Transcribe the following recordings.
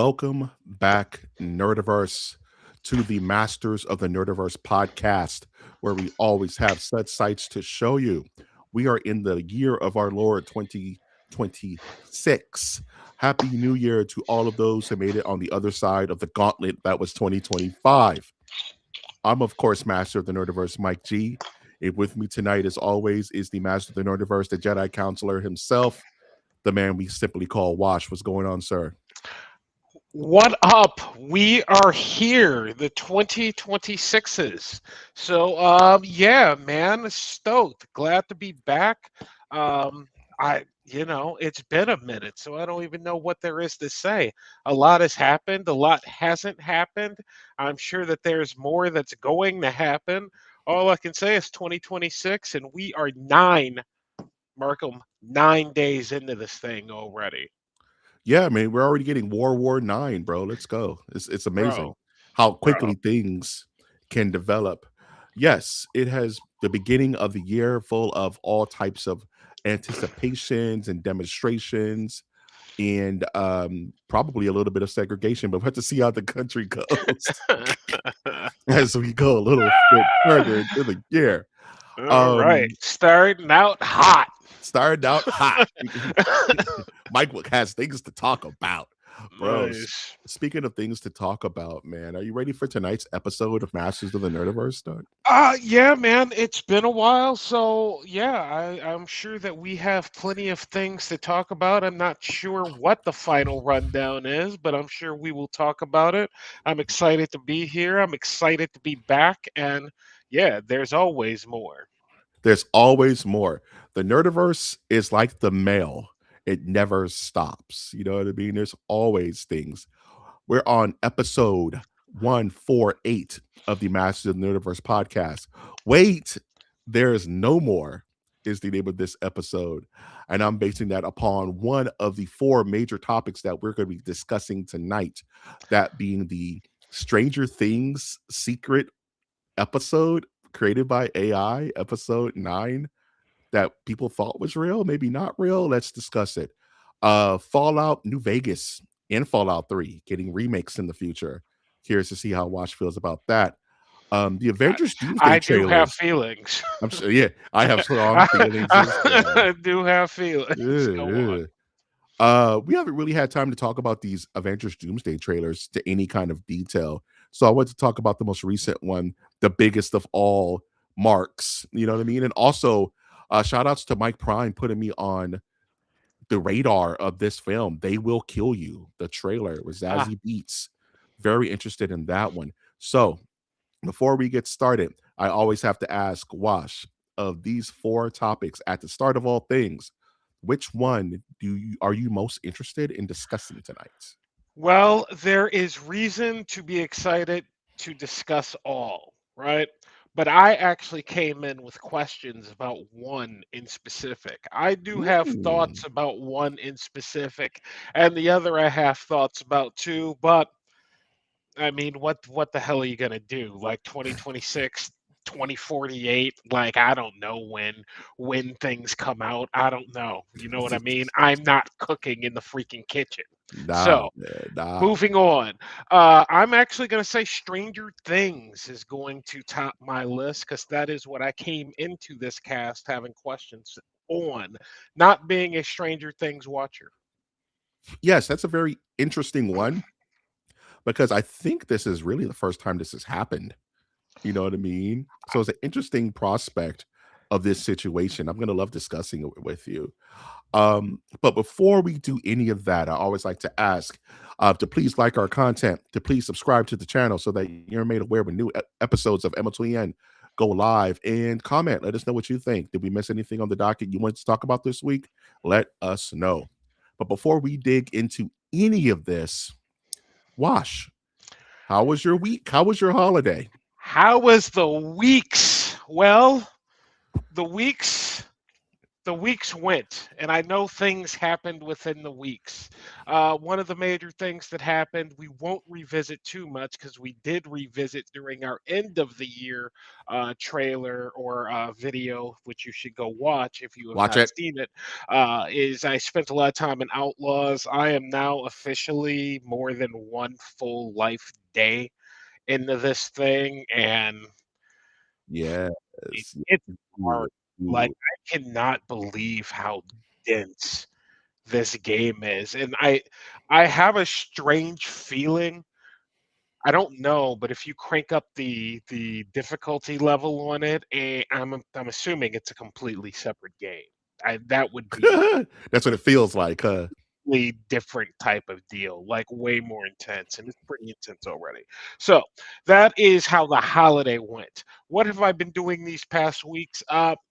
Welcome back, Nerdiverse, to the Masters of the Nerdiverse podcast, where we always have such sights to show you. We are in the year of our Lord 2026. Happy New Year to all of those who made it on the other side of the gauntlet that was 2025. I'm, of course, Master of the Nerdiverse, Mike G. And with me tonight, as always, is the Master of the Nerdiverse, the Jedi Counselor himself, the man we simply call Wash. What's going on, sir? What up? We are here, the 2026s. Yeah, man, stoked. Glad to be back. It's been a minute, so I don't even know what there is to say. A lot has happened, a lot hasn't happened. I'm sure that there's more that's going to happen. All I can say is 2026, and we are Markham, 9 days into this thing already. Yeah, man, we're already getting War 9, bro. Let's go. It's amazing Bro, how bro. quickly things can develop. Yes, it has the beginning of the year full of all types of anticipations and demonstrations and probably a little bit of segregation, but we'll have to see how the country goes as we go a little bit further into the year. All right, Um starting out hot. Started out hot. Mike has things to talk about. Bro, Nice. speaking of things to talk about, man, are you ready for tonight's episode of Masters of the Nerdiverse, Doug? Yeah, man, it's been a while, so yeah, I'm sure that we have plenty of things to talk about. I'm not sure what the final rundown is, but I'm sure we will talk about it. I'm excited to be here. I'm excited to be back, and yeah, there's always more. There's always more. The Nerdiverse is like the mail. It never stops. You know what I mean? There's always things. We're on episode 148 of the Masters of the Nerdiverse podcast. Wait, there's no more is the name of this episode. And I'm basing that upon one of the four major topics that we're going to be discussing tonight, that being the Stranger Things secret episode created by AI, episode 9, that people thought was real, maybe not real. Let's discuss it. Fallout New Vegas and Fallout 3 getting remakes in the future. Curious to see how Watch feels about that. The I, Avengers Doomsday I do have trailers. feelings. I'm sure, yeah, I have strong feelings as well. I do have feelings. Go on. Yeah. We haven't really had time to talk about these Avengers Doomsday trailers to any kind of detail. So I want to talk about the most recent one, the biggest of all marks. You know what I mean? And also, shout outs to Mike Prime putting me on the radar of this film. They Will Kill You, the trailer with Ah, Zazie Beats. Very interested in that one. So before we get started, I always have to ask Wash, of these four topics at the start of all things, which one are you most interested in discussing tonight? well, there is reason to be excited to discuss all, right? But I actually came in with questions about one in specific. I do have Mm. thoughts about one in specific, and the other I have thoughts about too, but I mean, what the hell are you gonna do? Like 2026, 2048? Like I don't know when things come out. I don't know. You know what I mean? I'm not cooking in the freaking kitchen. Nah, So man, nah. moving on. I'm actually gonna say Stranger Things is going to top my list because that is what I came into this cast having questions on, not being a Stranger Things watcher. Yes, that's a very interesting one because I think this is really the first time this has happened. You know what I mean? So it's an interesting prospect of this situation. I'm gonna love discussing it with you. But before we do any of that, I always like to ask to please like our content, to please subscribe to the channel so that you're made aware when new episodes of MLTN go live, and comment. Let us know what you think. Did we miss anything on the docket you want to talk about this week? Let us know. But before we dig into any of this, Wash, how was your week? How was your holiday? How was the weeks? Well, the weeks the weeks went, and I know things happened within the weeks. One of the major things that happened, we won't revisit too much because we did revisit during our end of the year trailer or video, which you should go watch if you have Watch not it. seen it. Is I spent a lot of time in Outlaws. I am now officially more than one full life day into this thing, and Yes. it's Ooh, hard. Like, ooh. I cannot believe how dense this game is, and I have a strange feeling. I don't know, but if you crank up the difficulty level on it, I'm assuming it's a completely separate game. That would be That's what it feels like, huh? completely different type of deal, like way more intense, and it's pretty intense already. So that is how the holiday went. What have I been doing these past weeks?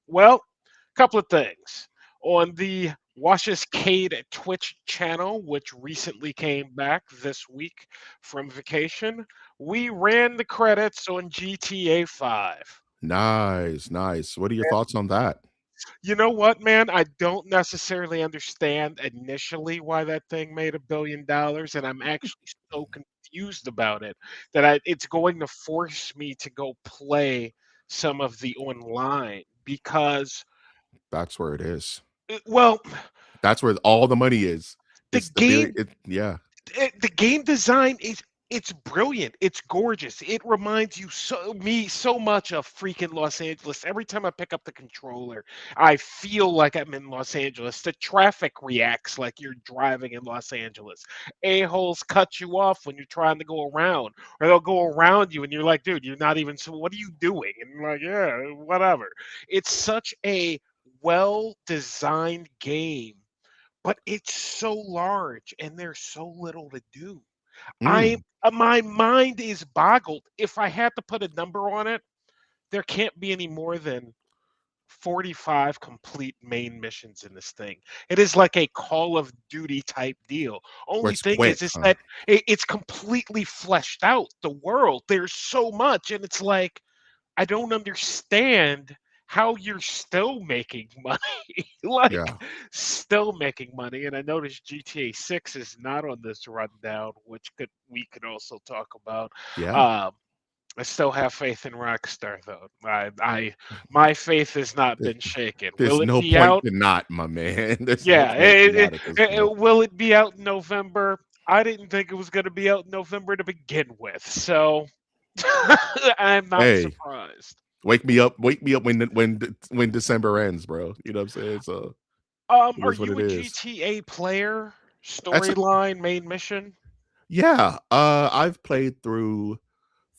Well, a couple of things. On the Wash's Cade Twitch channel, which recently came back this week from vacation, we ran the credits on GTA 5. Nice, nice. What are your thoughts on that? You know what, man? I don't necessarily understand initially why that thing made $1 billion, and I'm actually so confused about it that it's going to force me to go play some of the online because, That's where it is. well, That's where all the money is. the It's the billion game it yeah. the game design is it's brilliant. It's gorgeous. It reminds you so much of freaking Los Angeles. Every time I pick up the controller, I feel like I'm in Los Angeles. The traffic reacts like you're driving in Los Angeles. A-holes cut you off when you're trying to go around, or they'll go around you and you're like, dude, you're not even so what are you doing? And you're like, yeah, whatever. It's such a well designed game, but it's so large and there's so little to do. Mm, My mind is boggled. If I had to put a number on it, there can't be any more than 45 complete main missions in this thing. It is like a Call of Duty type deal. where Only it's thing quick, is huh? that it's completely fleshed out. The world, there's so much, and it's like I don't understand how you're still making money. Like, Yeah. still making money. And I noticed GTA 6 is not on this rundown, which we could also talk about. Yeah. Um, I still have faith in Rockstar, though. My faith has not There been shaken. there's Will it no be point out? to not, my man. There's no Yeah. point to not at this point. Will it be out in November? I didn't think it was going to be out in November to begin with, so I'm not Hey, surprised. wake me up when December ends, bro. You know what I'm saying? So, it Are is what you it a is. GTA player? That's a Storyline, main mission? yeah, I've played through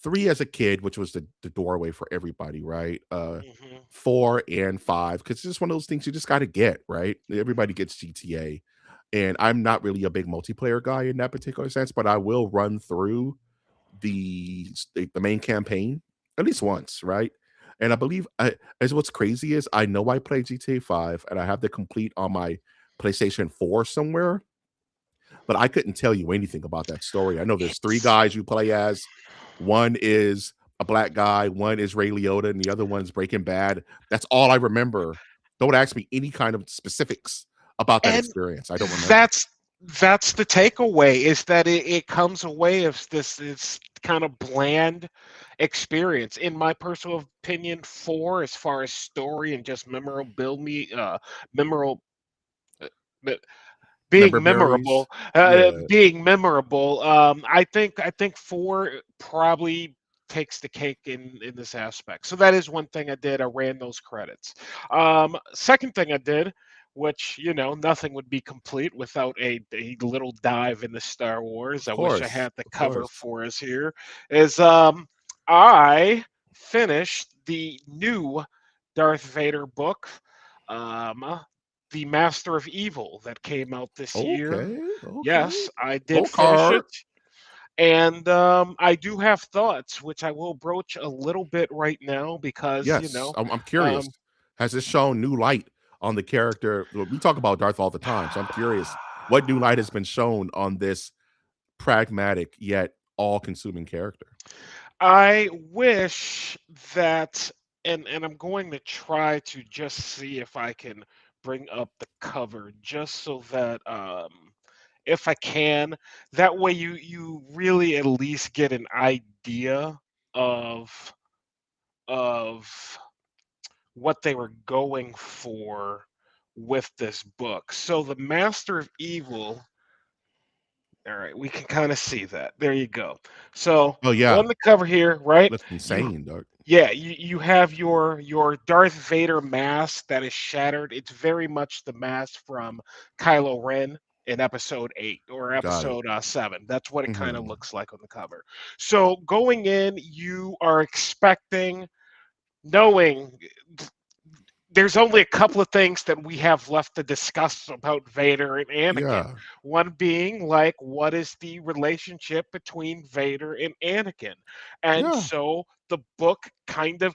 3 as a kid, which was the doorway for everybody, right? Mhm. 4 and 5, because it's just one of those things you just gotta get, right? Everybody gets GTA, and I'm not really a big multiplayer guy in that particular sense, but I will run through the main campaign at least once, right? And I believe as what's crazy is I know I play GTA 5 and I have the complete on my PlayStation 4 somewhere, but I couldn't tell you anything about that story. I know there's 3 It's guys you play as. One is a black guy, one is Ray Liotta, and the other one's Breaking Bad. That's all I remember. Don't ask me any kind of specifics about that and experience. I don't remember. that's that's the takeaway is that it comes away as this kind of bland experience. In my personal opinion, 4 as far as story and just memorable Remember berries? Yeah, being memorable. I think 4 probably takes the cake in this aspect. So that is one thing I did. I ran those credits. Second thing I did, which nothing would be complete without a little dive into Star Wars. I wish I had the of cover course. for us here. Is I finished the new Darth Vader book. Um, the Master of Evil that came out this year. Okay, okay. Yes, I did Go finish card. it. And I do have thoughts, which I will broach a little bit right now because, Yes, I'm curious. um, Has this shown new light on the character? Well, we talk about Darth all the time, so I'm curious what new light has been shown on this pragmatic yet all-consuming character? I wish that, and I'm going to try to just see if I can bring up the cover just so that if I can, that way you really at least get an idea of of what they were going for with this book. So the Master of Evil, all right, we can kind of see that. There you go. So Oh yeah, on the cover here, right? that's You insane, dog. yeah, you have your Darth Vader mask that is shattered. It's very much the mask from Kylo Ren in episode 8 or Got it. episode 7. That's what it kind of Hmm. looks like on the cover. So going in, you are expecting, knowing there's only a couple of things that we have left to discuss about Vader and Anakin. Yeah, One being like, what is the relationship between Vader and Anakin? And yeah. so the book kind of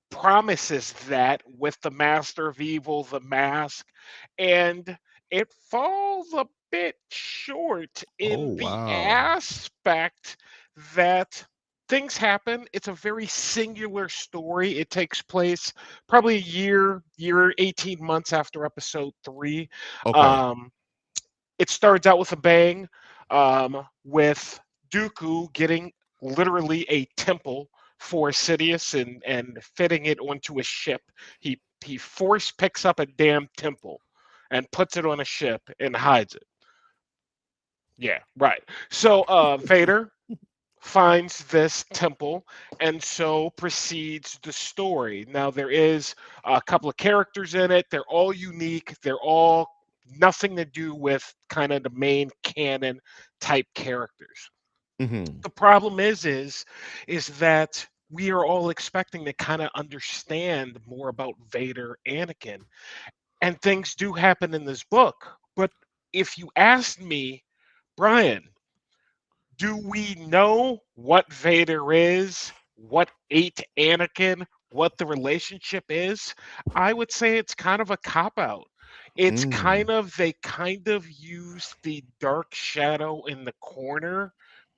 promises that with the Master of Evil, the mask, and it falls a bit short Oh in the wow. aspect that things happen. It's a very singular story. It takes place probably a year, 18 months after episode 3. Okay. Um, it starts out with a bang, with Dooku getting literally a temple for Sidious and fitting it onto a ship. He force picks up a damn temple and puts it on a ship and hides it. Yeah, right. So Vader finds this temple and so proceeds the story. Now there is a couple of characters in it. They're all unique. They're all nothing to do with kind of the main canon type characters. Hmm. The problem is that we are all expecting to kind of understand more about Vader, Anakin, and things do happen in this book. But if you asked me, Brian, do we know what Vader is, what ate Anakin, what the relationship is? I would say it's kind of a cop out. It's Mm. kind of, they kind of use the dark shadow in the corner,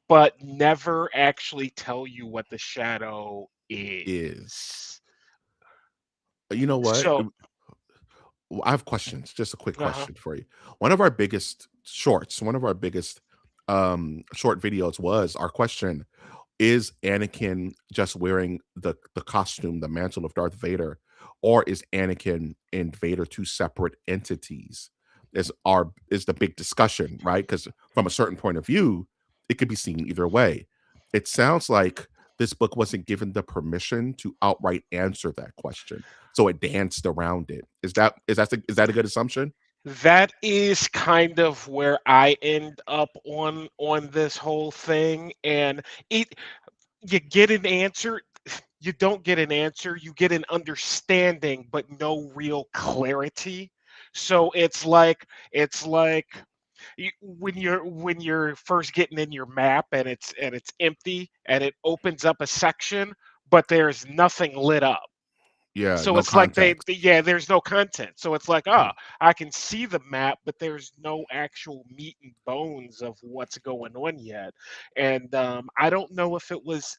but never actually tell you what the shadow Is is. you know what? So, I have questions. Just a quick uh-huh. question for you. One of our biggest shorts, one of our biggest short videos was our question: is Anakin just wearing the costume, the mantle of Darth Vader, or is Anakin and Vader two separate entities? Is the big discussion, right? Because from a certain point of view, it could be seen either way. It sounds like this book wasn't given the permission to outright answer that question, so it danced around it. Is that a good assumption? That is kind of where I end up on this whole thing, and it you get an answer, you don't get an answer, you get an understanding, but no real clarity. So it's like when you're first getting in your map and it's empty and it opens up a section, but there's nothing lit up. Yeah, So no it's like context. yeah, there's no content. So it's like, Mhm. I can see the map, but there's no actual meat and bones of what's going on yet. And I don't know if it was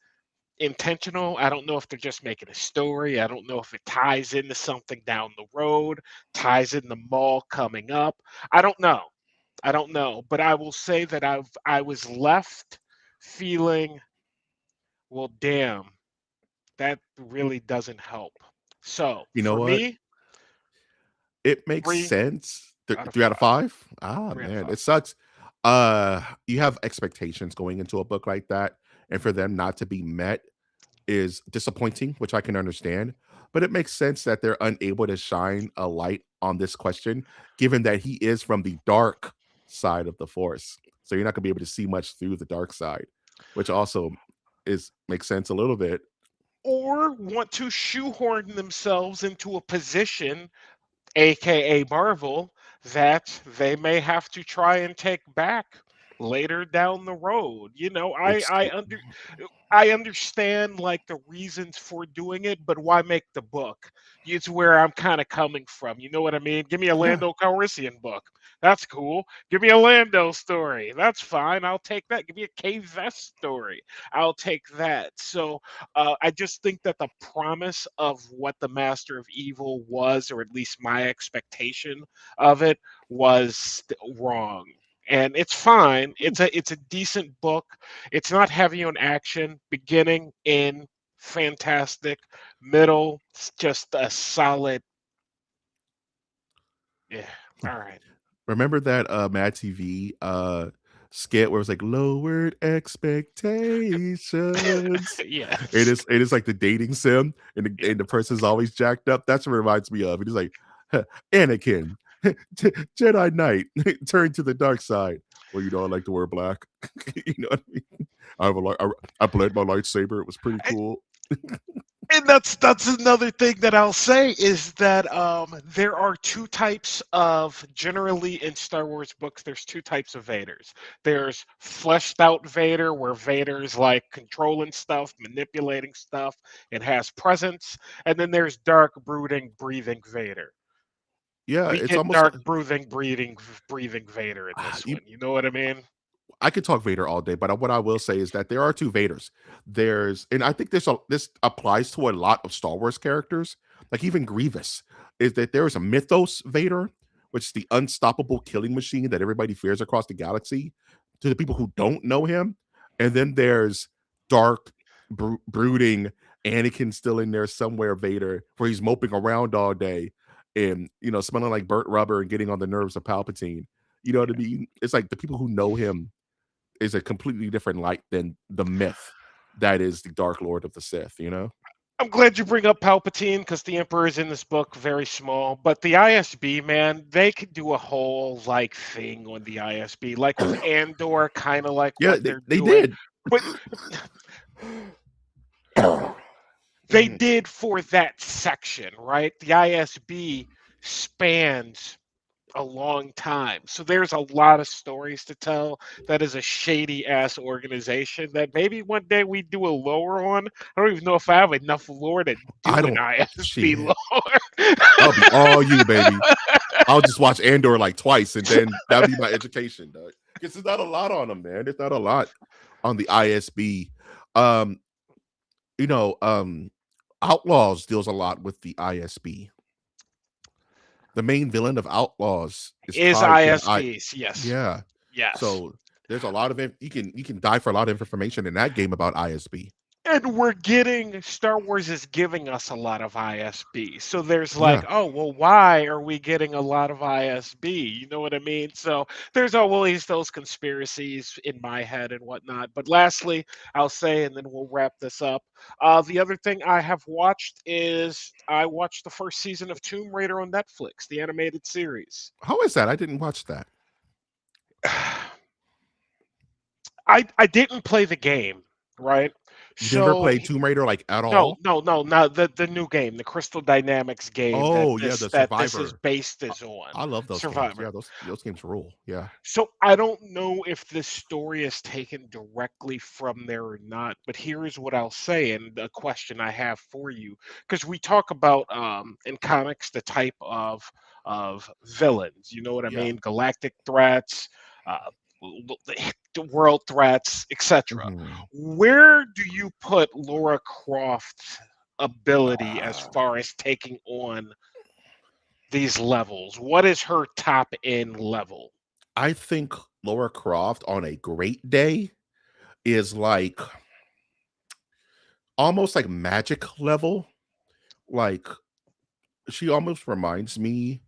intentional. I don't know if they're just making a story. I don't know if it ties into something down the road, ties in the mall coming up. I don't know. I don't know. But I will say that I was left feeling, well, damn, that really doesn't help. So You know for what? me, It makes three sense. out of 3 out of five. 5? Ah, Three out of man, five. it sucks. You have expectations going into a book like that, and for them not to be met is disappointing, which I can understand, but it makes sense that they're unable to shine a light on this question, given that he is from the dark side of the Force. So you're not gonna be able to see much through the dark side, which also is makes sense a little bit. Or want to shoehorn themselves into a position, aka Marvel, that they may have to try and take back. later down the road. You know, It's I understand like the reasons for doing it, but why make the book? It's where I'm kind of coming from. You know what I mean? Give me a yeah. Lando Calrissian book. That's cool. Give me a Lando story. That's fine. I'll take that. Give me a Kay Vest story. I'll take that. So I just think that the promise of what the Master of Evil was, or at least my expectation of it, was wrong. And it's fine. It's a decent book. It's not heavy on action. Beginning in fantastic, middle just a solid. Yeah. All right. Remember that Mad TV skit where it was like lowered expectations? It Yes. is it is like the dating sim and Yeah. the person's always jacked up. That's what it reminds me of. It is like Anakin, Jedi Knight, turn to the dark side. Well, you know, I like to wear black. You know what I mean? I have a I played my lightsaber. It was pretty cool. And that's another thing that I'll say is that there are two types of generally in Star Wars books. There's two types of Vaders. There's fleshed out Vader, where Vader's like controlling stuff, manipulating stuff, and has presence, and then there's dark, brooding, breathing Vader. Yeah, We it's get almost dark, breathing Vader in this you one. You know what I mean? I could talk Vader all day, but what I will say is that there are two Vaders. And I think this applies to a lot of Star Wars characters, like even Grievous, is that there is a Mythos Vader, which is the unstoppable killing machine that everybody fears across the galaxy, to the people who don't know him. And then there's dark, brooding Anakin still in there somewhere Vader, where he's moping around all day and smelling like burnt rubber and getting on the nerves of Palpatine. You know what I mean? It's like the people who know him is a completely different light than the myth that is the Dark Lord of the Sith, you know? I'm glad you bring up Palpatine because the Emperor is in this book very small. But the ISB, man, they could do a whole like thing on the ISB, like with Andor, kind of like Yeah, what they, they're they doing. did. But they Mhm. did for that section, right? The ISB spans a long time. So there's a lot of stories to tell. That is a shady ass organization that maybe one day we do a lore on. I don't even know if I have enough lore to I do an don't ISB shit. lore. I'll be all you, baby. I'll just watch Andor like twice and then that'll be my education, Doug. Because there's not a lot on them, man. There's not a lot on the ISB. Um, you know, Outlaws deals a lot with the ISB. The main villain of Outlaws is Is tied to the I ISBs, yes. yeah. Yes. So there's a lot of you can dive for a lot of information in that game about ISB. And we're getting Star Wars is giving us a lot of ISB. So there's like, Yeah. oh, well, why are we getting a lot of ISB? You know what I mean? So there's always those conspiracies in my head and whatnot. But lastly, I'll say, and then we'll wrap this up. The other thing I have watched is I watched the first season of Tomb Raider on Netflix, the animated series. How is that? I didn't watch that. I didn't play the game, right? You never So played Tomb Raider like at no, all? no, no, not the new game, the Crystal Dynamics game that Oh, yeah, this the that this is Survivor. based I, is on, I love those games. Survivor. Yeah, those games rule. Yeah. So I don't know if this story is taken directly from there or not, but here's what I'll say and a question I have for you, because we talk about in comics the type of villains, you know what I Yeah. mean? Galactic threats, uh, the world threats, etc. Mhm. Where do you put Laura Croft's ability as Ah, far as taking on these levels? What is her top end level? I think Laura Croft on a great day is like almost like magic level. Like she almost reminds me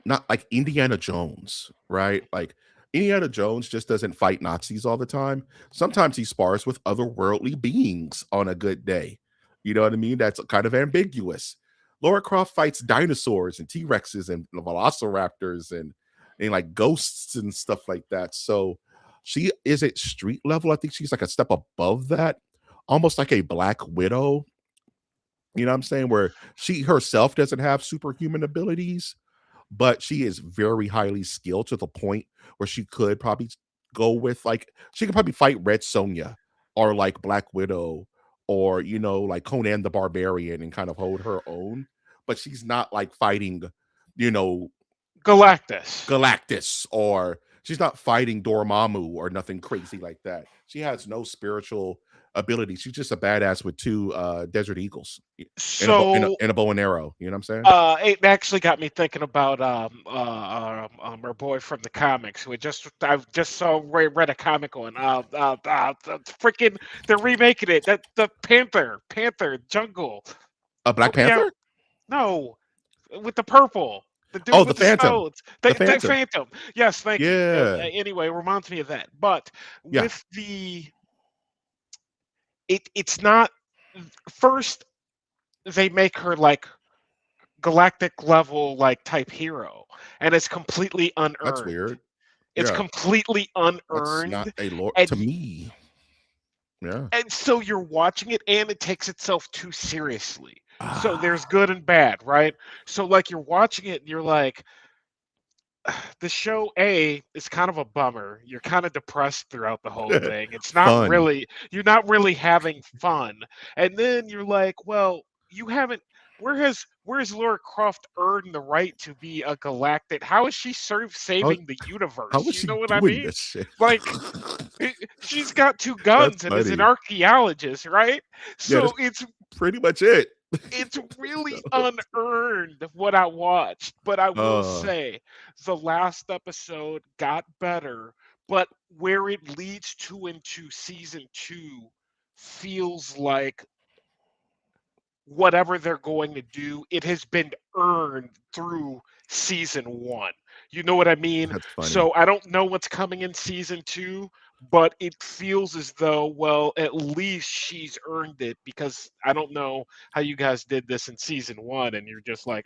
not like Indiana Jones, right? Like Indiana Jones just doesn't fight Nazis all the time. Sometimes he spars with otherworldly beings on a good day. You know what I mean? That's kind of ambiguous. Laura Croft fights dinosaurs and T-Rexes and velociraptors and like ghosts and stuff like that. So she is at street level. I think she's like a step above that, almost like a Black Widow. You know what I'm saying? Where she herself doesn't have superhuman abilities, but she is very highly skilled to the point where she could probably go with like she could probably fight Red Sonja or like Black Widow or like Conan the Barbarian and kind of hold her own, but she's not like fighting, you know, Galactus. Galactus, or she's not fighting Dormammu or nothing crazy like that. She has no spiritual ability. She's just a badass with two desert eagles and So a bow and arrow. You know what I'm saying? it actually got me thinking about our boy from the comics. We just I just saw read a comic on freaking they're remaking it. That the Panther Jungle. A Black Help me out. Panther? No, with the purple. The dude Oh, the with the Phantom. stones. The The Phantom. Phantom. Yes, thank you. Yeah. Anyway, it reminds me of that. But Yeah. with the it's not first they make her like galactic level like type hero and it's completely That's unearned. weird. It's Yeah. completely That's unearned not a lore and to me. Yeah. and so you're watching it and it takes itself too seriously. So there's Ah. good and bad, right? So like you're watching it and you're like the show A is kind of a bummer. You're kind of depressed throughout the whole thing. It's not Fun. really you're not really having fun. And then you're like, well, you haven't where has Laura Croft earned the right to be a galactic? How is she How saving the how universe? was You she know what I doing mean? this shit? Like she's got two That's guns and is an funny. archaeologist, right? Yeah, that's So pretty much it. it's really unearned what I watched, but I will uh say the last episode got better, but where it leads to into season two feels like whatever they're going to do, it has been earned through season one. You know what I mean? that's funny. So I don't know what's coming in season two, but it feels as though, well, at least she's earned it because I don't know how you guys did this in season one, and you're just like,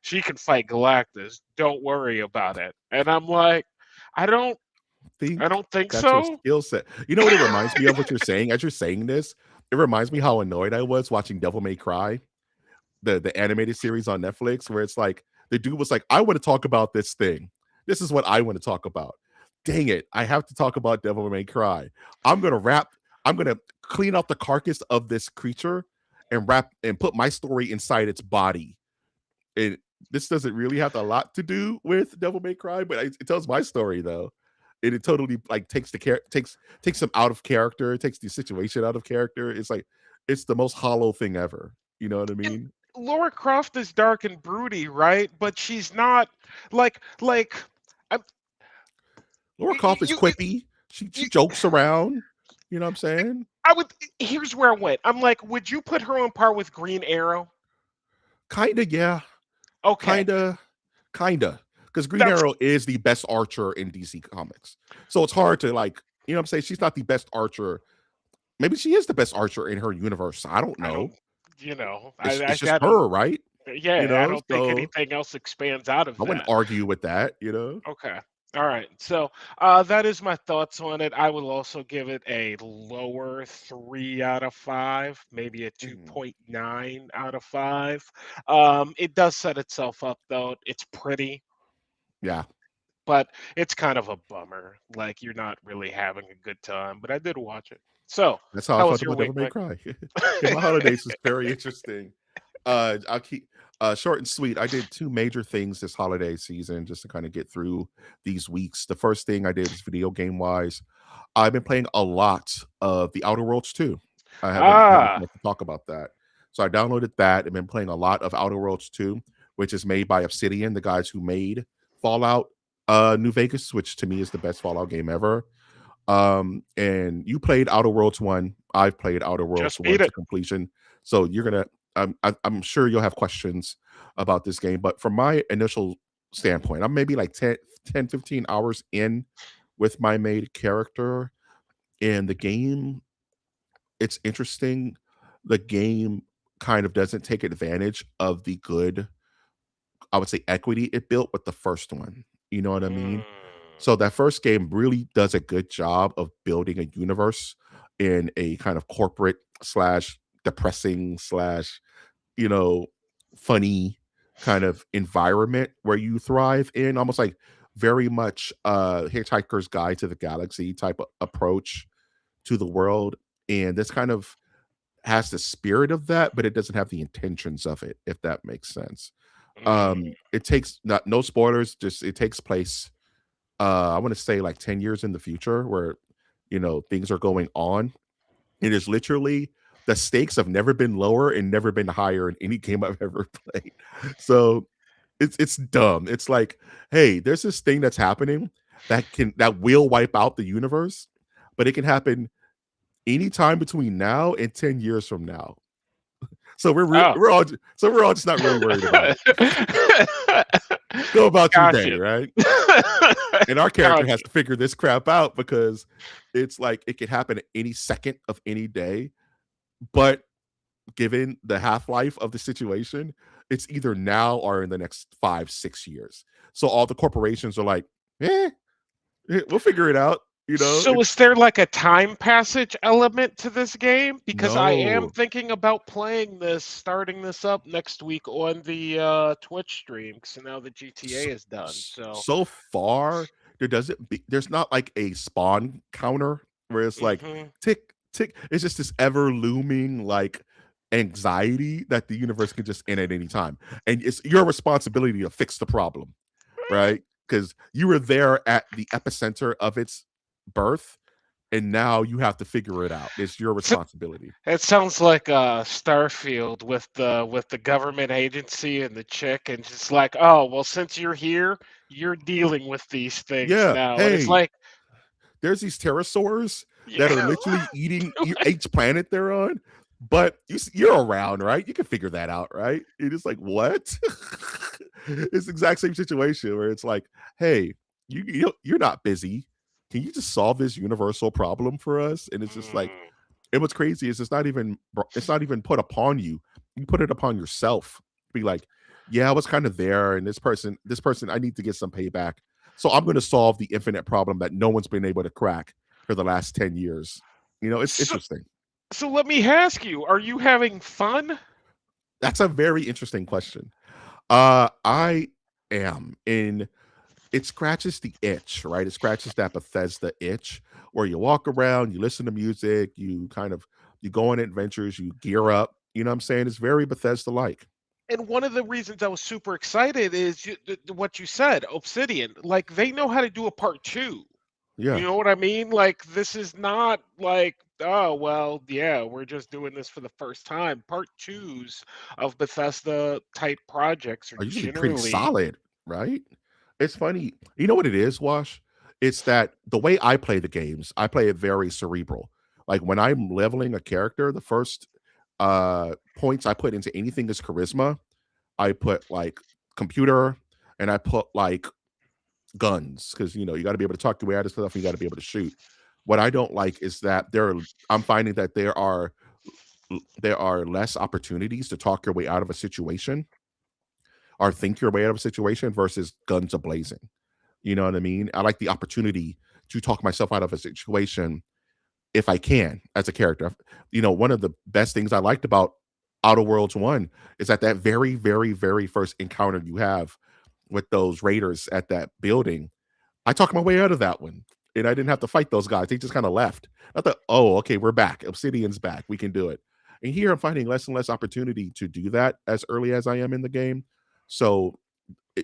she can fight Galactus. Don't worry about it. And I'm like, I don't, Think I don't think that's her so. skill set. You know what it reminds me of what you're saying as you're saying this? It reminds me how annoyed I was watching Devil May Cry, the animated series on Netflix, where it's like the dude was like, I want to talk about this thing. This is what I want to talk about. Dang it, I have to talk about Devil May Cry. I'm gonna clean out the carcass of this creature and wrap and put my story inside its body. And this doesn't really have a lot to do with Devil May Cry, but it tells my story though. And it totally like takes them out of character, takes the situation out of character. It's like it's the most hollow thing ever. You know what I And mean? Laura Croft is dark and broody, right? But she's not like I'm, Laura you, Croft is you, quippy. She you, jokes around. You know what I'm saying? I would. Here's where I went. I'm like, would you put her on par with Green Arrow? Kinda, yeah. Okay, Kinda, kinda. Because Green that's Arrow is the best archer in DC Comics. So it's hard to like, you know what I'm saying? She's not the best archer. Maybe she is the best archer in her universe. I don't I know. don't. You know, It's just I don't. her, right? Yeah, I don't think So anything else expands out of I wouldn't that. argue with that. Okay. All right. So that is my thoughts on it. I will also give it a lower 3 out of 5, maybe a Mhm. 2.9 out of 5. It does set itself up though. It's pretty, Yeah. but it's kind of a bummer. Like you're not really having a good time. But I did watch it. So That's how I how was felt your about week, Devil May Mike? Cry. Yeah, my holidays was very interesting. I'll keep short and sweet. I did two major things this holiday season just to kind of get through these weeks. The first thing I did was video game wise. I've been playing a lot of the Outer Worlds 2. I haven't had a Ah, chance to talk about that. So I downloaded that and been playing a lot of Outer Worlds 2, which is made by Obsidian, the guys who made Fallout New Vegas, which to me is the best Fallout game ever. And you played Outer Worlds 1. I've played Outer Worlds just 1 beat to it. completion. So you're gonna I'm sure you'll have questions about this game. But from my initial standpoint, I'm maybe like 15 hours in with my made character. And the game, it's interesting. The game kind of doesn't take advantage of the good, I would say, equity it built with the first one. You know what I mean? Mm. So that first game really does a good job of building a universe in a kind of corporate slash depressing slash, you know, funny kind of environment where you thrive in, almost like very much Hitchhiker's Guide to the Galaxy type of approach to the world, and this kind of has the spirit of that, but it doesn't have the intentions of it, if that makes sense. Mm. It takes not no spoilers, just it takes place I want to say like 10 years in the future where things are going on. It is literally the stakes have never been lower and never been higher in any game I've ever played. So it's dumb. It's like, hey, there's this thing that's happening that will wipe out the universe, but it can happen anytime between now and 10 years from now. So Oh. we're all just not really worried about it. Go about your day, Gotcha. right? And our character has Gotcha. to figure this crap out because it's like it could happen at any second of any day. But given the half-life of the situation, it's either now or in the next 5, 6 years. So all the corporations are like, we'll figure it out. So is there like a time passage element to this game? Because I am No. thinking about playing this, starting this up next week on the Twitch stream. So now the GTA So, is done. So, so far, there's not like a spawn counter where it's like hmm tick tick. It's just this ever looming like anxiety that the universe can just end at any time, and it's your responsibility to fix the problem, right? Because you were there at the epicenter of its birth, and now you have to figure it out. It's your responsibility. it sounds like Starfield with the government agency and the chick, and just like, oh well, since you're here, you're dealing with these things Yeah. now, and it's Hey, like, there's these pterosaurs that are yeah, literally eating each planet they're on. But you're around, right? You can figure that out, right? You're just like, what? It's the exact same situation where it's like, hey, you're not busy. Can you just solve this universal problem for us? And it's just like, mm, and what's crazy is it's not even put upon you. You put it upon yourself. Be like, yeah, I was kind of there, and this person, I need to get some payback. So I'm going to solve the infinite problem that no one's been able to crack for the last 10 years. It's so interesting. so let me ask you, are you having fun? That's a very interesting question. I am in. It scratches the itch, right? It scratches that Bethesda itch where you walk around, you listen to music, you go on adventures, you gear up. You know what I'm saying? It's very Bethesda like. And one of the reasons I was super excited is what you said, Obsidian. Like they know how to do a part two. You Yeah. know what I mean? Like this is not like, oh well, yeah, we're just doing this for the first time. Part twos of Bethesda type projects are Are usually pretty generally solid, right? It's funny. You know what it is, Wash? It's that the way I play the games, I play it very cerebral. Like when I'm leveling a character, the first points I put into anything is charisma. I put like computer and I put like guns because you got to be able to talk your way out of stuff. And you got to be able to shoot. What I don't like is that I'm finding that there are less opportunities to talk your way out of a situation or think your way out of a situation versus guns ablazing. You know what I mean? I like the opportunity to talk myself out of a situation if I can as a character. One of the best things I liked about Outer Worlds 1 is that very, very, very first encounter you have with those raiders at that building, I talked my way out of that one. And I didn't have to fight those guys. They just kind of left. I thought, oh, okay, we're back. Obsidian's back. We can do it. And here I'm finding less and less opportunity to do that as early as I am in the game. So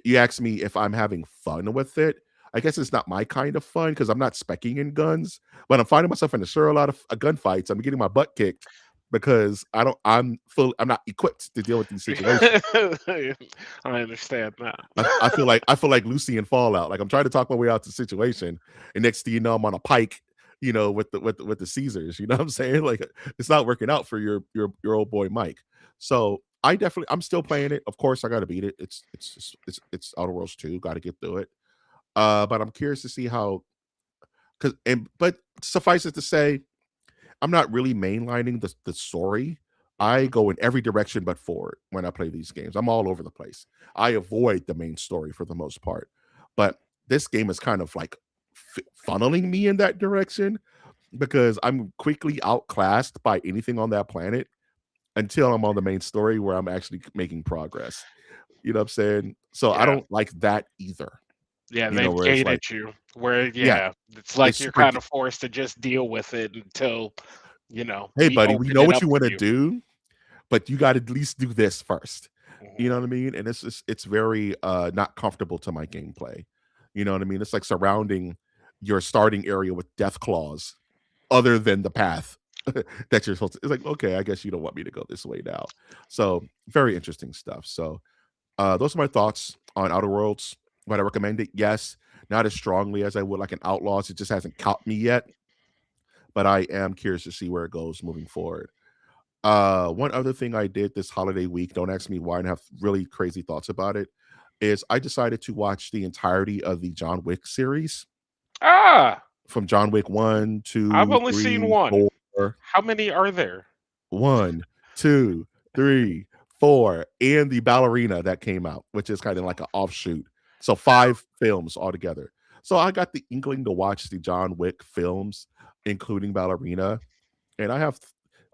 you ask me if I'm having fun with it. I guess it's not my kind of fun because I'm not specking in guns, but I'm finding myself in a lot of gunfights. I'm getting my butt kicked because I'm not equipped to deal with these situations. I understand that. I feel like Lucy in Fallout. Like I'm trying to talk my way out the situation, and next thing you know, I'm on a pike, with the Caesars. You know what I'm saying? Like it's not working out for your old boy Mike. So I'm still playing it. Of course, I got to beat it. It's Outer Worlds 2. Got to get through it. But I'm curious to see how but suffice it to say, I'm not really mainlining the story. I Mhm. go in every direction but forward when I play these games. I'm all over the place. I avoid the main story for the most part. But this game is kind of like funneling me in that direction because I'm quickly outclassed by anything on that planet until I'm on the main story where I'm actually making progress. You know what I'm saying? So I Yeah. don't like that either. Yeah, you know, they've where it's like, gated you. Where yeah, yeah, it's like it's you're super. kind of forced to just deal with it until, Hey, we buddy, we open know it what up you for want to you. do, but you got to at least do this first. You know Mhm. what I mean? And it's very not comfortable to my gameplay. You know what I mean? It's like surrounding your starting area with death claws other than the path that you're supposed to. It's like, okay, I guess you don't want me to go this way now. So very interesting stuff. So those are my thoughts on Outer Worlds. Would I recommend it? Yes. Not as strongly as I would like an Outlaws. It just hasn't caught me yet, but I am curious to see where it goes moving forward. One other thing I did this holiday week, don't ask me why, and have really crazy thoughts about it, is I decided to watch the entirety of the John Wick series Ah, from John Wick one, I've two, only seen three, one. four, How many are there? 1, 2, 3, 4, and the ballerina that came out, which is kind of like an offshoot. So 5 films altogether. So I got the inkling to watch the John Wick films, including ballerina, and I have.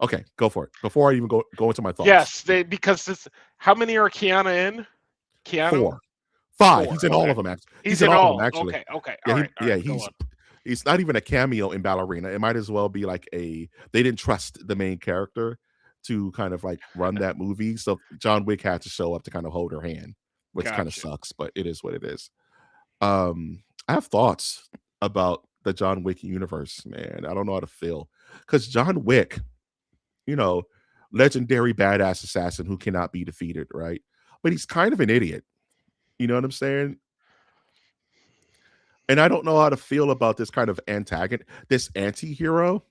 Okay, go for it. Before I even go into my thoughts. Yes, they because this. How many are Keanu in? Keanu 4, 5. four. He's in all Okay, of them. Actually, he's he's in in all of them. all. Actually, Okay, okay, yeah, all right. Go he's on. not even a cameo in Ballerina. It might as well be like a. They didn't trust the main character to kind of like run that movie, so John Wick had to show up to kind of hold her hand, which kind of Gotcha. sucks, but it is what it is. I have thoughts about the John Wick universe, man. I don't know how to feel because John Wick, you know, legendary badass assassin who cannot be defeated, right? But he's kind of an idiot. You know what I'm saying? And I don't know how to feel about this kind of antagonist, this anti-hero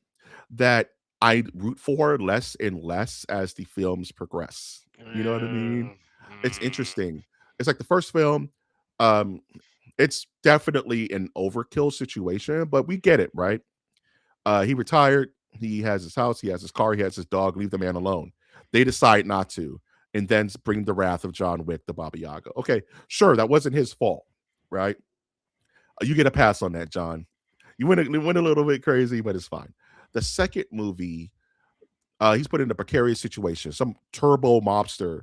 that I root for less and less as the films progress. You know what I mean? Mm, It's mm, interesting. It's like the first film, um, it's definitely an overkill situation, but we get it, right? He retired, he has his house, he has his car, he has his dog, leave the man alone. They decide not to, and then bring the wrath of John Wick, the Baba Yaga. Okay, sure, that wasn't his fault, right? You get a pass on that, John. You went a little bit crazy, but it's fine. The second movie, he's put in a precarious situation. Some turbo mobster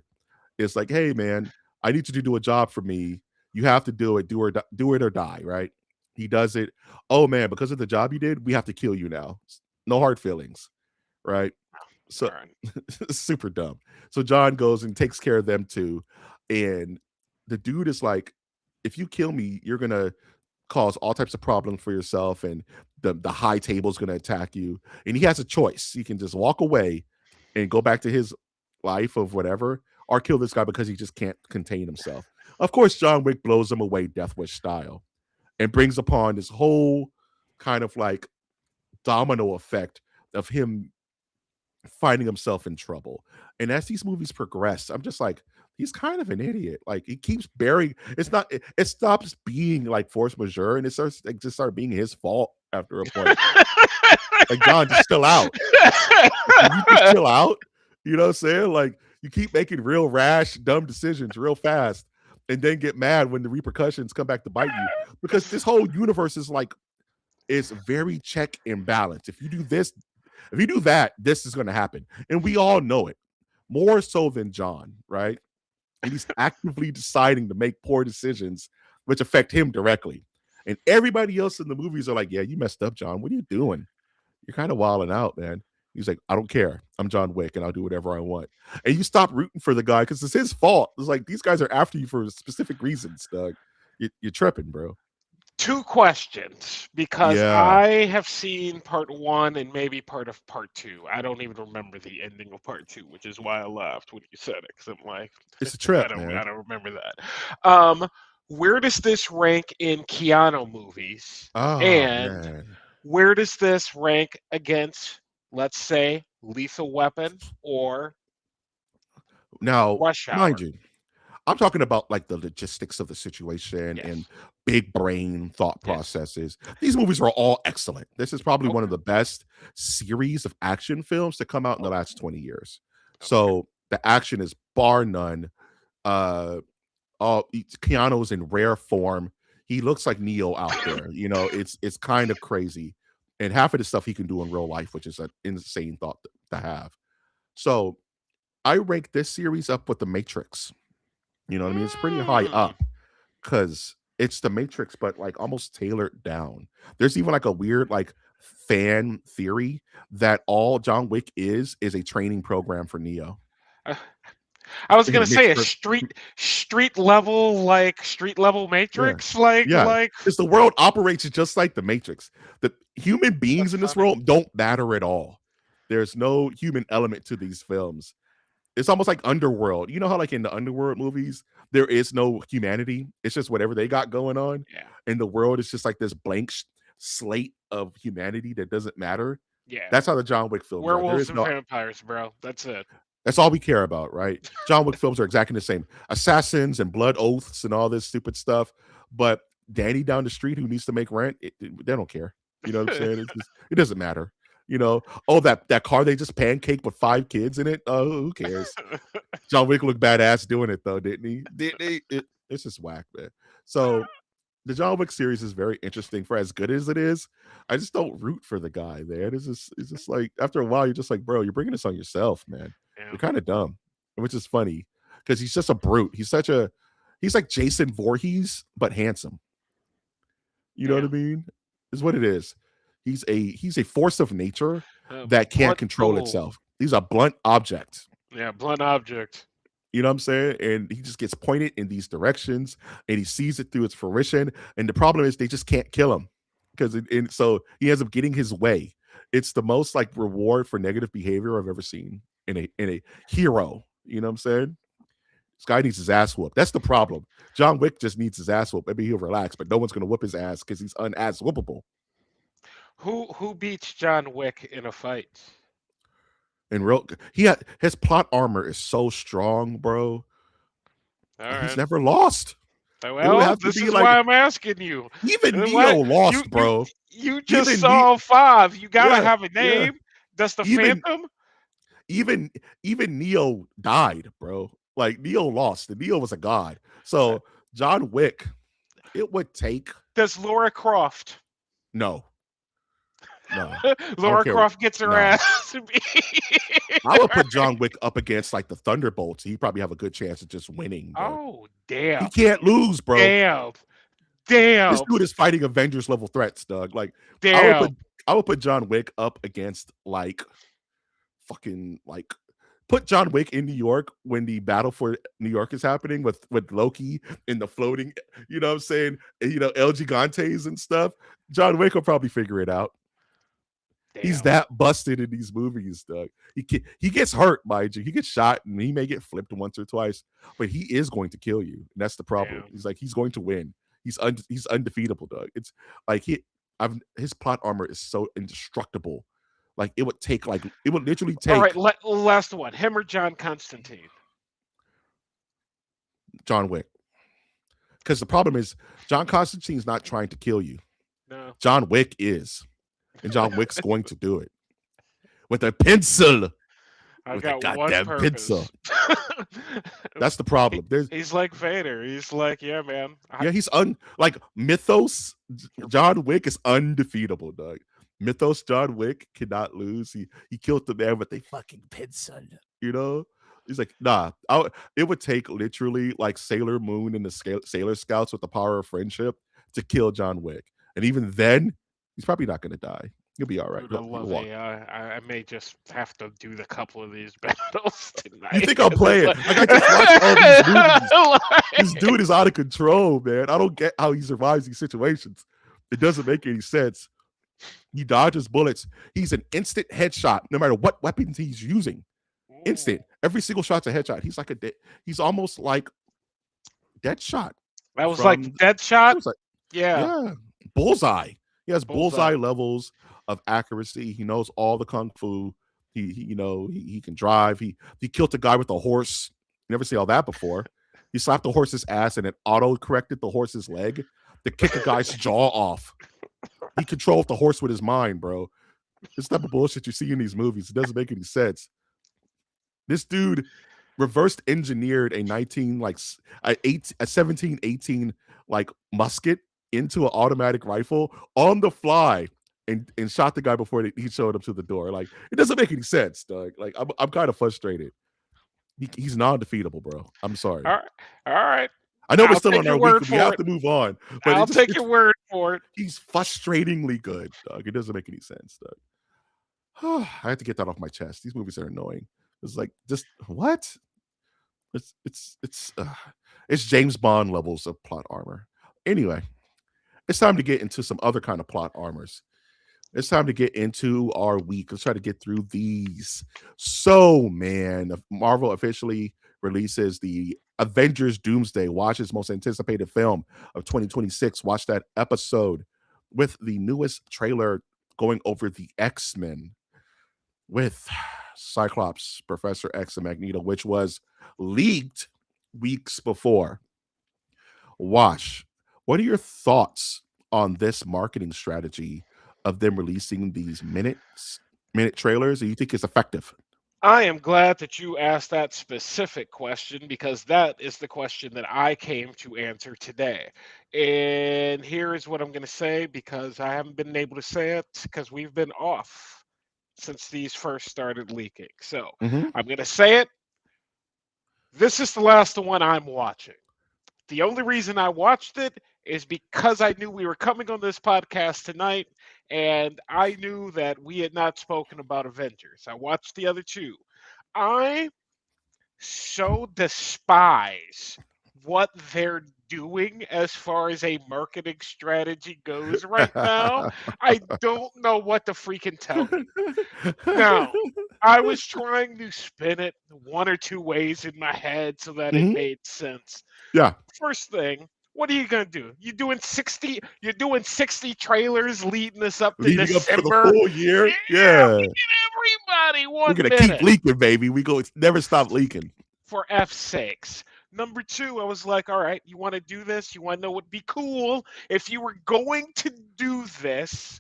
is like, "Hey, man, I need you to do a job for me. You have to do it. Do it or die." Right? He does it. Oh man, because of the job you did, we have to kill you now. No hard feelings, right? all So right. super dumb. So John goes and takes care of them too, and the dude is like, "If you kill me, you're gonna cause all types of problems for yourself, and the high table is going to attack you." And he has a choice. He can just walk away and go back to his life of whatever, or kill this guy because he just can't contain himself. Of course, John Wick blows him away Death Wish style and brings upon this whole kind of like domino effect of him finding himself in trouble. And as these movies progress, I'm just like, he's kind of an idiot. Like he keeps burying. It's not. It stops being like force majeure, and it starts like just start being his fault after a point. Like John, just chill out. Can you just chill out? You know what I'm saying? Like you keep making real rash, dumb decisions real fast, and then get mad when the repercussions come back to bite you. Because this whole universe is like is very check and balance. If you do this, if you do that, this is going to happen. And we all know it more so than John, right? And he's actively deciding to make poor decisions, which affect him directly. And everybody else in the movies are like, "Yeah, you messed up, John. What are you doing? You're kind of wilding out, man." He's like, "I don't care. I'm John Wick and I'll do whatever I want." And you stop rooting for the guy because it's his fault. It's like these guys are after you for specific reasons, Doug. You're tripping, bro. Two questions because Yeah, I have seen part one and maybe part of part two. I don't even remember the ending of part two, which is why I laughed when you said it. Because I'm like, it's a I trip, don't, man. I don't remember that. Where does this rank in Keanu movies? Oh And man. where does this rank against, let's say, Lethal Weapon or Now, Rush mind Hour? you, I'm talking about like the logistics of the situation and Yes. big brain thought Yes. processes. These movies are all excellent. This is probably one of Okay. the best series of action films to come out in the Okay. last 20 years. Okay. So the action is bar none. Uh Keanu's in rare form. He looks like Neo out there. You know, it's kind of crazy. And half of the stuff he can do in real life, which is an insane thought to have. So I rank this series up with the Matrix. You know what I mean? It's pretty high Mm, up because It's the Matrix, but like almost tailored down. There's even like a weird like fan theory that all John Wick is a training program for Neo. Uh, I was In gonna a say a mixture. street level Yeah. Matrix, like Yeah. like Because the world operates just like the Matrix. The human beings that's in this funny. world don't matter at all. There's no human element to these films. It's almost like Underworld. You know how like in the Underworld movies, there is no humanity. It's just whatever they got going on. Yeah, And the world is just like this blank slate of humanity that doesn't matter. yeah. That's how the John Wick films are. There Werewolves is and no vampires, bro. That's it. that's all we care about, right? John Wick films are exactly the same. Assassins and blood oaths and all this stupid stuff. But Danny down the street who needs to make rent, they don't care. You know what I'm saying? It doesn't matter. You know, oh, that car they just pancaked with 5 kids in it. Oh, who cares? John Wick looked badass doing it though, didn't he? Didn't he? It's just whack, man. So the John Wick series is very interesting for as good as it is. I just don't root for the guy, man. It's just like after a while, you're just like, bro, you're bringing this on yourself, man. Yeah, You're kind of dumb, which is funny because he's just a brute. He's like Jason Voorhees, but handsome. You know what yeah. I mean? Is what it is. He's a force of nature that can't Blunt control tool. itself. He's a blunt object. Yeah, blunt object. You know what I'm saying? And he just gets pointed in these directions and he sees it through its fruition. And the problem is they just can't kill him because and so he ends up getting his way. It's the most like reward for negative behavior I've ever seen in a hero. You know what I'm saying? This guy needs his ass whooped. That's the problem. John Wick just needs his ass whooped. Maybe he'll relax, but no one's gonna whoop his ass because he's unass whoopable. Who beats John Wick in a fight? And real, he had his plot armor is so strong, bro. All He's right. never lost. It would Well, have to this be is like why I'm asking you. even Neo What you lost, you bro. you just Even ne- saw five. You gotta yeah, have a yeah. name. That's the Even Phantom. even even Neo died, bro. Like Neo lost. And Neo was a god. Uh, So John Wick, it would take Does Laura Croft? no, no. I don't Laura care. Croft gets her No. ass beat. I would put John Wick up against like the Thunderbolts. He'd probably have a good chance of just winning, bro. Oh He damn, can't lose, bro. damn, This damn, dude is fighting Avengers level threats, Doug. Like I would put damn. I would put John Wick up against like fucking like put John Wick in New York when the battle for New York is happening with Loki in the floating, you know what I'm saying? You know, El Gigantes and stuff. John Wick will probably figure it out. He's Damn, that busted in these movies, Doug. He gets hurt, mind you. He gets shot and he may get flipped once or twice, but he is going to kill you. And that's the problem. damn. He's going to win. He's undefeatable, Doug. It's like his plot armor is so indestructible. Like it would literally All right, take last one. Him or John Constantine? John Wick. Because the problem is John Constantine's not trying to kill you. No. John Wick is. And John Wick's going to do it. With a pencil. I With a got one goddamn pencil. purpose. That's the problem. He's like Vader. He's like, yeah, man. Yeah, he's like Mythos. John Wick is undefeatable, Doug. Mythos John Wick cannot lose. He killed the man with a fucking pencil. You know, he's like, nah. It would take literally like Sailor Moon and the Sailor Scouts with the power of friendship to kill John Wick, and even then, he's probably not going to die. He'll be all right. Dude, I He'll love walk. AI. I may just have to do the couple of these battles tonight. You think I'm 'cause playing? it's Like I just watched all these movies. This like- dude is out of control, man. I don't get how he survives these situations. It doesn't make any sense. He dodges bullets. He's an instant headshot, no matter what weapons he's using. Instant. Every single shot's a headshot. He's like he's almost like Deadshot. That was like Deadshot. Like, Yeah. yeah, bullseye. He has Bullseye. bullseye levels of accuracy. He knows all the kung fu. He can drive. He killed a guy with a horse. You never see all that before. He slapped the horse's ass and it auto corrected the horse's leg to kick a guy's jaw off. He controlled the horse with his mind, bro. This type of bullshit you see in these movies. It doesn't make any sense. This dude reversed engineered a 1718 like musket into an automatic rifle on the fly and shot the guy before he showed up to the door. Like it doesn't make any sense, Doug. Like I'm kind of frustrated. He's non-defeatable, bro. I'm sorry. All right. I know we're I'll still take on our your week word and we for have it. to move on, but I'll take it's your word for it. he's frustratingly good, dog. It doesn't make any sense, dog. I have to get that off my chest. These movies are annoying. It's like just what? It's James Bond levels of plot armor. Anyway, it's time to get into some other kind of plot armors. It's time to get into our week. Let's try to get through these. So, man, Marvel officially releases the Avengers Doomsday. Watch its most anticipated film of 2026. Watch that episode with the newest trailer going over the X-Men with Cyclops, Professor X, and Magneto, which was leaked weeks before. Wash, what are your thoughts on this marketing strategy of them releasing these minute trailers? Do you think it's effective? I am glad that you asked that specific question because that is the question that I came to answer today. And here is what I'm going to say because I haven't been able to say it because we've been off since these first started leaking. So Mm-hmm. I'm going to say it. This is the last one I'm watching. The only reason I watched it is because I knew we were coming on this podcast tonight, and I knew that we had not spoken about Avengers. I watched the other two. I so despise what they're doing as far as a marketing strategy goes right now. I don't know what to freaking tell you. Now, I was trying to spin it one or two ways in my head so that it Hmm. made sense. Yeah, First thing, what are you gonna do? You're doing 60 trailers leading us up to leading up for the December. full year. Yeah, Yeah, we get everybody we're 1 gonna keep minute leaking, baby. We go never stop leaking. for F's sakes. Number two, I was like, all right, you want to do this? You want to know what'd be cool? If you were going to do this,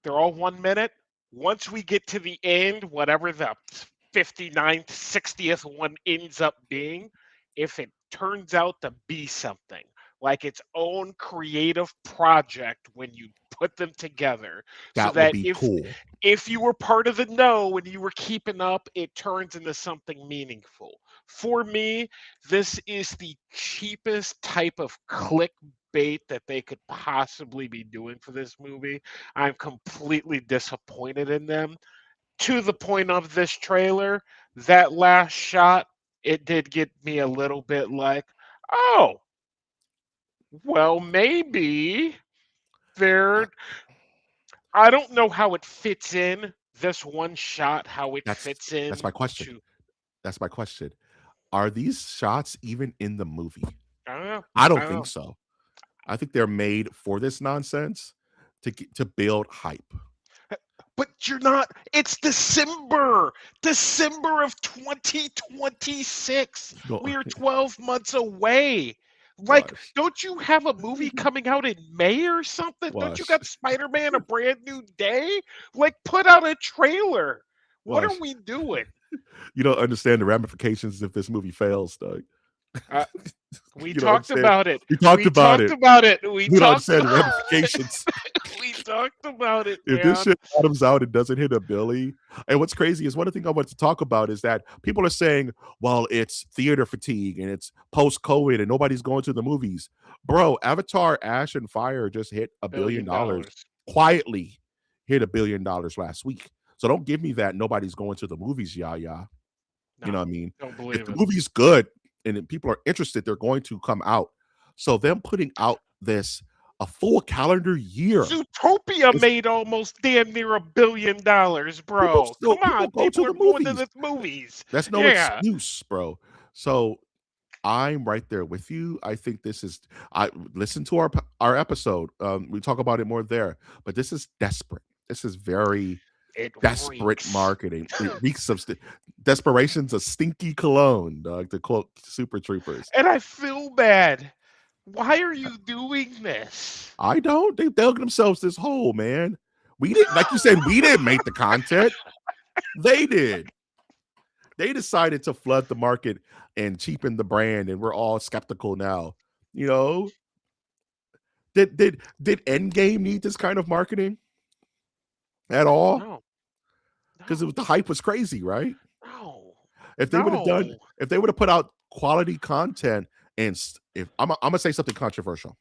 they're all 1 minute. Once we get to the end, whatever the 59th, 60th one ends up being, if it turns out to be something like its own creative project when you put them together, so That will that be cool. if you were part of the know and you were keeping up, it turns into something meaningful. For me, this is the cheapest type of clickbait that they could possibly be doing for this movie. I'm completely disappointed in them. To the point of this trailer, that last shot, it did get me a little bit like, oh, well, maybe Uh, they're I don't know how it fits in, this one shot, how it that's fits that's in my question. to That's my question. Are these shots even in the movie? I don't know. I I don't don't think know. so. I think they're made for this nonsense to build hype. But you're not it's December. December of 2026. No, We are 12 months away. Like, Wash, don't you have a movie coming out in May or something? Don't you Wash, got Spider-Man: A Brand New Day? Like, put out a trailer. What are Wash. we doing? You don't understand the ramifications if this movie fails, Doug. Uh, we You don't talked understand. about it. We talked We about talked it. about it. We You don't talked understand the about ramifications. we talked about it, If this man. shit bottoms out and doesn't hit a Billy, and what's crazy is one of the things I want to talk about is that people are saying, well, it's theater fatigue and it's post COVID and nobody's going to the movies. Bro, Avatar Ash and Fire just hit Billion $1 billion, dollars. quietly hit $1 billion last week. So don't give me that nobody's going to the movies, yah. You know No, what I mean? don't If believe the it. movie's good and if people are interested, they're going to come out. So them putting out this a full calendar year Zootopia is made almost damn near $1 billion, people bro. still Come people on, go to people are the going to movies. the movies. That's no Yeah, excuse, bro. So I'm right there with you. I think this is I listen to our episode. We talk about it more there, but this is desperate. This is very it desperate reeks. marketing. It reeks of desperation's a stinky cologne, dog, to quote Super Troopers. And I feel bad. Why are you doing this? I don't. They dug themselves this hole, man. We didn't, like you said, we didn't make the content. They did. They decided to flood the market and cheapen the brand, and we're all skeptical now. You know, did Endgame need this kind of marketing at all? No, Because no, the hype was crazy, right? no, If they would have done, no. if they would have put out quality content. And if I'm gonna say something controversial,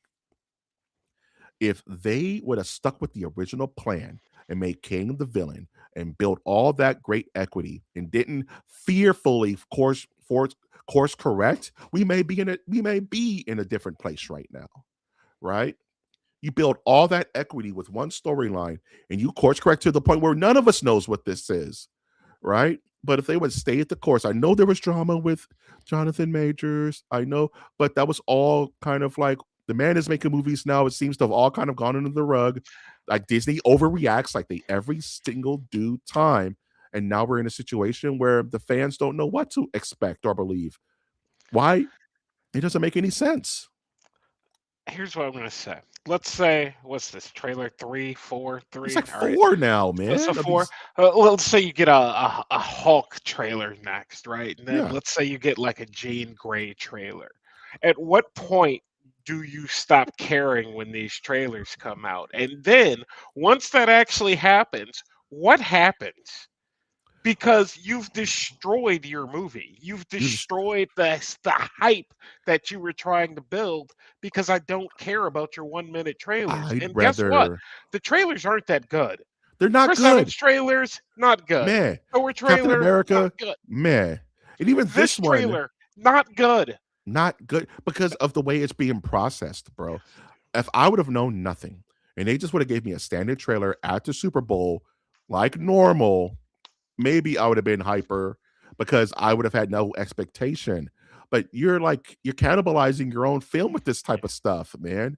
if they would have stuck with the original plan and made King the villain and built all that great equity and didn't fearfully course correct, we may be in a different place right now, right? You build all that equity with one storyline and you course correct to the point where none of us knows what this is, right? But if they would stay at the course, I know there was drama with Jonathan Majors. I know, but that was all kind of like the man is making movies now. It seems to have all kind of gone under the rug. Like Disney overreacts like they every single do time. And now we're in a situation where the fans don't know what to expect or believe. Why? It doesn't make any sense. Here's what I'm gonna say. Let's say what's this trailer three, four, It's three. like All right, four now, that's a man. Of four. these, Let's say you get a Hulk trailer next, right? And then yeah. let's say you get like a Jane Grey trailer. At what point do you stop caring when these trailers come out? And then once that actually happens, what happens? Because you've destroyed your movie. You've You just destroyed the hype that you were trying to build because I don't care about your 1 minute trailers. I'd And guess what? rather The trailers aren't that good. they're not Chris Evans good. trailers, not good. Man. Thor Captain trailer, not America, good. man. And even This this one, trailer, not good. not good because of the way it's being processed, bro. If I would have known nothing and they just would have gave me a standard trailer at the Super Bowl like normal, maybe I would have been hyper because I would have had no expectation. But you're cannibalizing your own film with this type of stuff, man.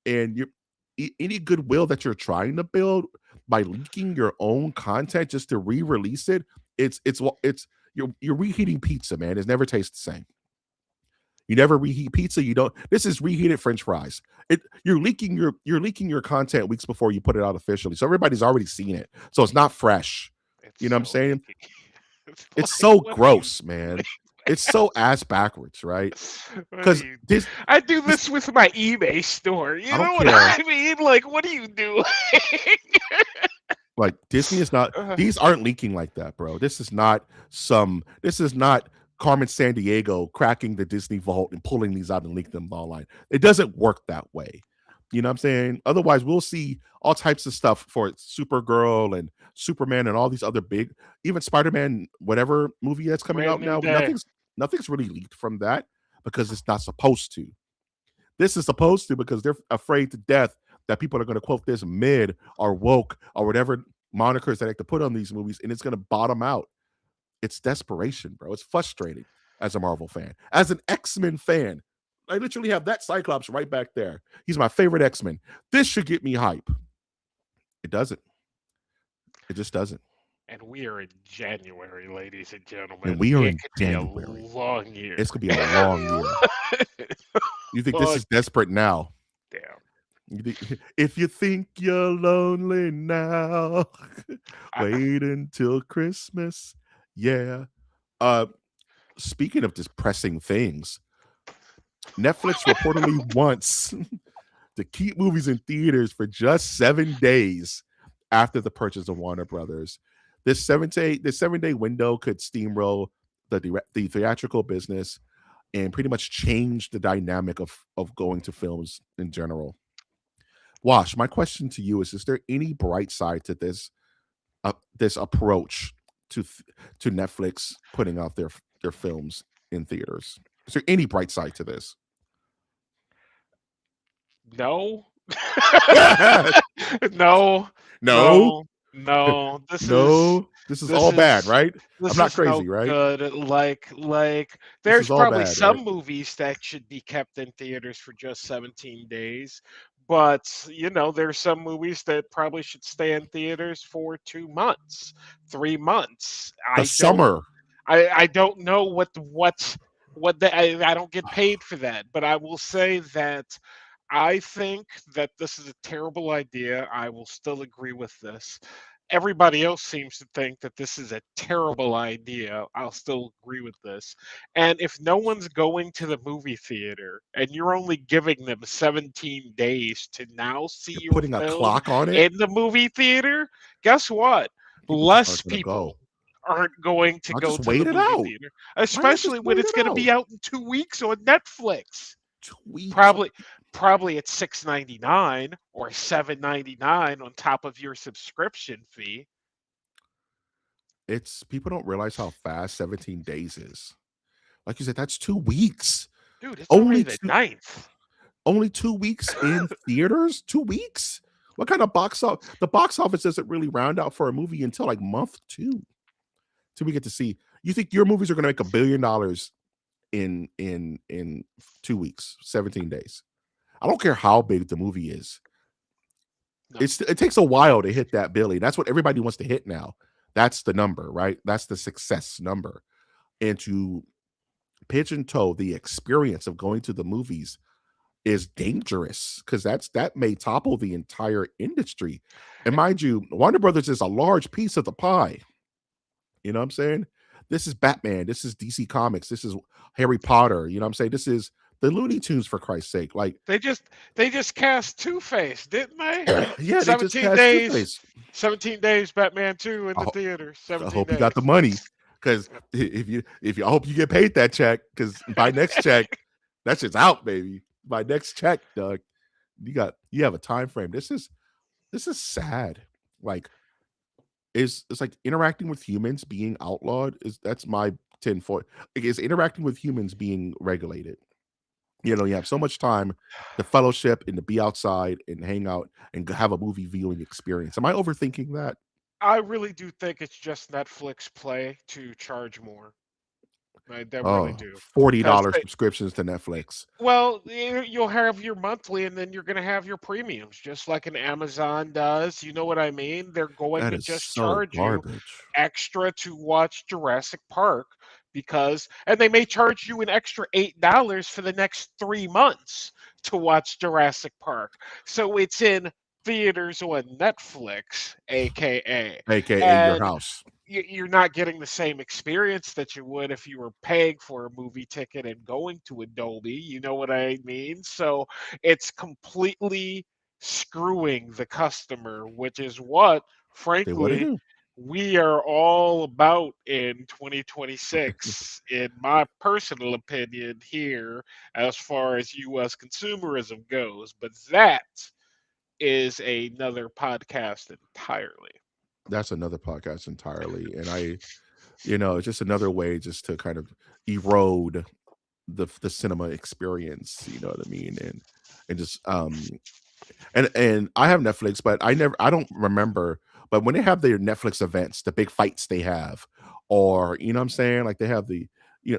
And any goodwill that you're trying to build by leaking your own content just to re-release it, it's you're reheating pizza, man. It's never tastes the same. You never reheat pizza. You don't. This is reheated French fries. You're leaking your content weeks before you put it out officially, so everybody's already seen it. So it's not fresh. It's You know what I'm so saying? icky. It's It's like, so what are you gross, doing? man. It's so ass backwards, right? What are Because you this I do this this with my eBay store. I You don't know what care. I mean? Like, what are you doing? Like Disney is not. Uh, These aren't leaking like that, bro. This is not some. This is not Carmen San Diego cracking the Disney vault and pulling these out and leak them online. It doesn't work that way. You know what I'm saying? Otherwise, we'll see all types of stuff for Supergirl and Superman and all these other big, even Spider-Man, whatever movie that's coming Brand out new now. day. Nothing's really leaked from that because it's not supposed to. This is supposed to because they're afraid to death that people are going to quote this mid or woke or whatever monikers that they like to put on these movies, and it's going to bottom out. It's desperation, bro. It's frustrating as a Marvel fan. As an X-Men fan, I literally have that Cyclops right back there. He's my favorite X-Men. This should get me hype. It doesn't. It just doesn't. And we are in January, ladies and And gentlemen. we are It in could be a January. long year. It's gonna be a long year. You think this Long is desperate now? damn. If you think you're lonely now, I, wait until Christmas. Yeah. Uh, speaking of depressing things, Netflix reportedly wants to keep movies in theaters for just 7 days after the purchase of Warner Brothers. This 7 day window could steamroll the theatrical business and pretty much change the dynamic of going to films in general. Wash, my question to you is there any bright side to this approach to to Netflix putting out their films in theaters? Is there any bright side to this? no. No, No, no, no. This is no. This is this all bad, is right? I'm this not is no crazy, right? good. Like This there's is all probably bad, right? some movies that should be kept in theaters for just 17 days, but there's some movies that probably should stay in theaters for 2 months, 3 months. The summer. I don't know I don't get paid for that, but I will say that I think that this is a terrible idea. I will still agree with this. Everybody else seems to think that this is a terrible idea. I'll still agree with this. And if no one's going to the movie theater and you're only giving them 17 days to now see You're your putting a film clock on it. in the movie theater, guess what? People just Less aren't gonna people go. aren't going to I'll go just to the wait it movie out. theater, Why not just especially when wait it's it going to out? be out in 2 weeks on Netflix. 2 weeks. Probably, probably at $6.99 or $7.99 on top of your subscription fee. It's people don't realize how fast 17 days is. Like you said, that's 2 weeks. Dude, it's already Only the two, ninth. only 2 weeks in theaters. 2 weeks. What kind of box office? The box office doesn't really round out for a movie until like month two. Till we get to see. You think your movies are going to make $1 billion in 2 weeks, 17 days? I don't care how big the movie is. No, It takes a while to hit that billion. That's what everybody wants to hit now. That's the number, right? That's the success number. And to pigeon toe the experience of going to the movies is dangerous because that may topple the entire industry. And mind you, Warner Brothers is a large piece of the pie. You know what I'm saying? This is Batman. This is DC Comics. This is Harry Potter. You know what I'm saying? This is the Looney Tunes for Christ's sake. Like, they just they just cast Two Face, didn't they? yeah, they just 17 cast Two days, Face. 17 days. Batman 2 in I, the ho- theater. I 17 hope you got days. the money because if you I hope you get paid that check because by next check that shit's out, baby. By next check, Doug, you have a time frame. This is sad. Like it's like interacting with humans being outlawed is that's my tinfoil. Like, is interacting with humans being regulated? You have so much time to fellowship and to be outside and hang out and have a movie viewing experience. Am I overthinking that? I really do think it's just Netflix play to charge more. I really Oh, do. Because $40 subscriptions to Netflix. well, you'll have your monthly and then you're going to have your premiums, just like an Amazon does. You know what I mean? They're going That to is just so charge you garbage. extra to watch Jurassic Park because, and they may charge you an extra $8 for the next 3 months to watch Jurassic Park. So it's in theaters on Netflix, aka, AKA your and house. you're not getting the same experience that you would if you were paying for a movie ticket and going to Adobe. You know what I mean? So it's completely screwing the customer, which is what, They what to frankly, do. we are all about in 2026, in my personal opinion, here, as far as US consumerism goes. But that is another podcast entirely. That's another podcast entirely. And it's just another way just to kind of erode the cinema experience, you know what I mean? And just and I have Netflix, but I don't remember. But when they have their Netflix events, the big fights they have, or you know what I'm saying, like they have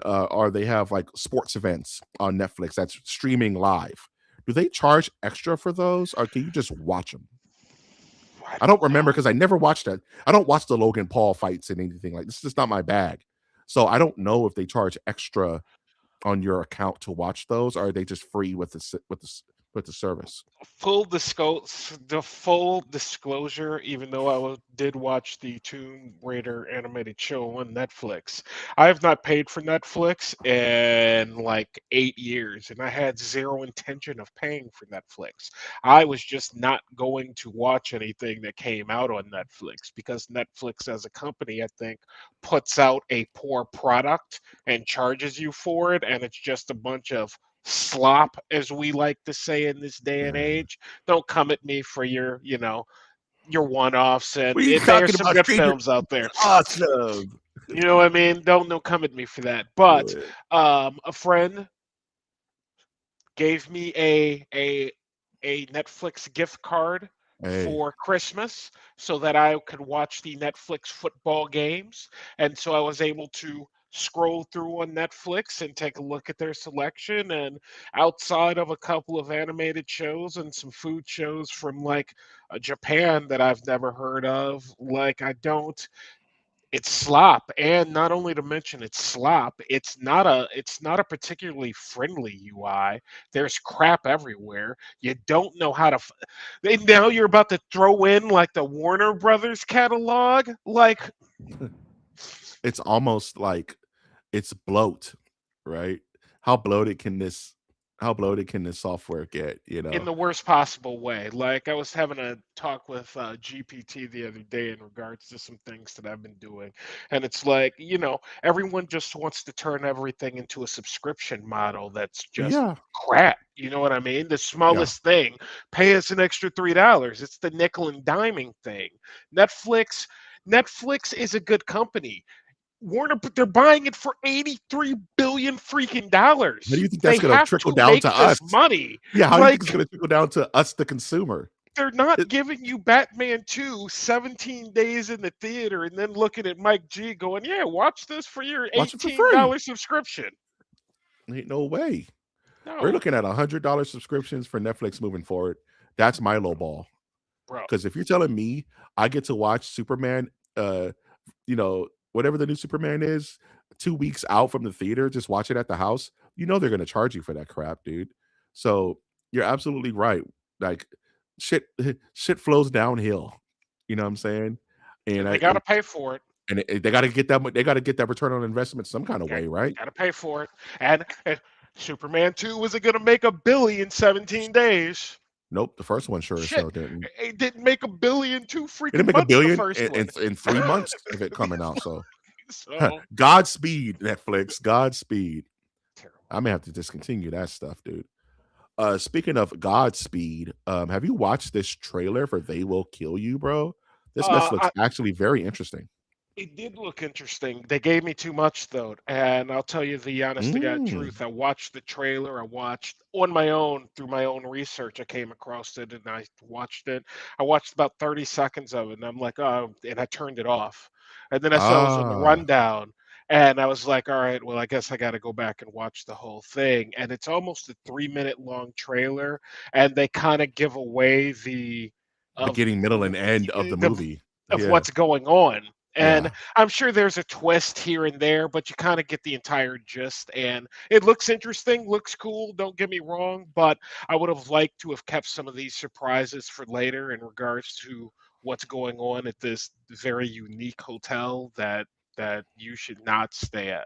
or they have like sports events on Netflix that's streaming live. Do they charge extra for those, or can you just watch them? I I don't don't remember know. because I never watched that. I don't watch the Logan Paul fights and anything like this. Is just not my bag. So I don't know if they charge extra on your account to watch those, or are they just free with with the service? The full disclosure, even though did watch the Tomb Raider animated show on Netflix, I have not paid for Netflix in like 8 years, and I had zero intention of paying for Netflix. I was just not going to watch anything that came out on Netflix because Netflix, as a company, I think, puts out a poor product and charges you for it, and it's just a bunch of slop, as we like to say in this day and Yeah. age. Don't come at me for your one-offs, and What are you there's talking some about? good Stranger films out there. Things is awesome. You know what I mean? Don't come at me for that. But Yeah. a friend gave me a Netflix gift card Hey, for Christmas so that I could watch the Netflix football games. And so I was able to scroll through on Netflix and take a look at their selection. And outside of a couple of animated shows and some food shows from like Japan that I've never heard of, like I don't it's slop, and not only to mention it's slop, it's not a particularly friendly UI. There's crap everywhere. You don't know how to. And now you're about to throw in like the Warner Brothers catalog. Like, it's almost like it's bloat, right? How bloated can this? how bloated can this software get, in the worst possible way. Like I was having a talk with GPT the other day in regards to some things that I've been doing, and it's like everyone just wants to turn everything into a subscription model that's just Yeah, crap. You know what I mean? The yeah. smallest thing, pay us an extra $3. It's the nickel and diming thing. Netflix. Netflix is a good company. Warner, they're buying it for 83 billion freaking How do dollars. you think They that's gonna have trickle to down make to us? this money. Yeah, how do you think it's Like gonna trickle down to us, the consumer? they're not It giving you Batman 2 17 days in the theater and then looking at Mike G going, "Yeah, watch this for your watch it for free. $18 subscription." Ain't no way. We're No, looking at $100 subscriptions for Netflix moving forward. That's my low ball. bro. Because if you're telling me I get to watch Superman, uh, whatever the new Superman is, 2 weeks out from the theater, just watch it at the house, they're gonna charge you for that crap, dude. So you're absolutely right. Like shit, shit flows downhill. You know what I'm saying? And And I they got to pay for it. they got to get that. They got to get that return on investment some kind of Okay, way, right? got to pay for it. And Superman 2 wasn't going to make $1 billion in 17 days. Nope, the first one sure as Shit, hell didn't. it didn't make $1 billion 2 It didn't freaking make a months the billion first one. in 3 months of it coming out. So So Godspeed, Netflix. Godspeed. terrible. I may have to discontinue that stuff, dude. Speaking of Godspeed, have you watched this trailer for They Will Kill You, bro? This mess looks I, actually very interesting. It did look interesting. They gave me too much though, and I'll tell you the honest to God Mm. truth. I watched the trailer. I watched on my own through my own research. I came across it and I watched it. I watched about 30 seconds of it, and I'm like, oh, and I turned it off. And then I saw it was on the Ah, rundown, and I was like, all right, well, I guess I got to go back and watch the whole thing. And it's almost a 3 minute long trailer, and they kind of give away the of beginning, middle, and end of the the movie. of Yeah, what's going on. And yeah. I'm sure there's a twist here and there, but you kind of get the entire gist. And it looks interesting, looks cool, don't get me wrong, but I would have liked to have kept some of these surprises for later in regards to what's going on at this very unique hotel that you should not stay at.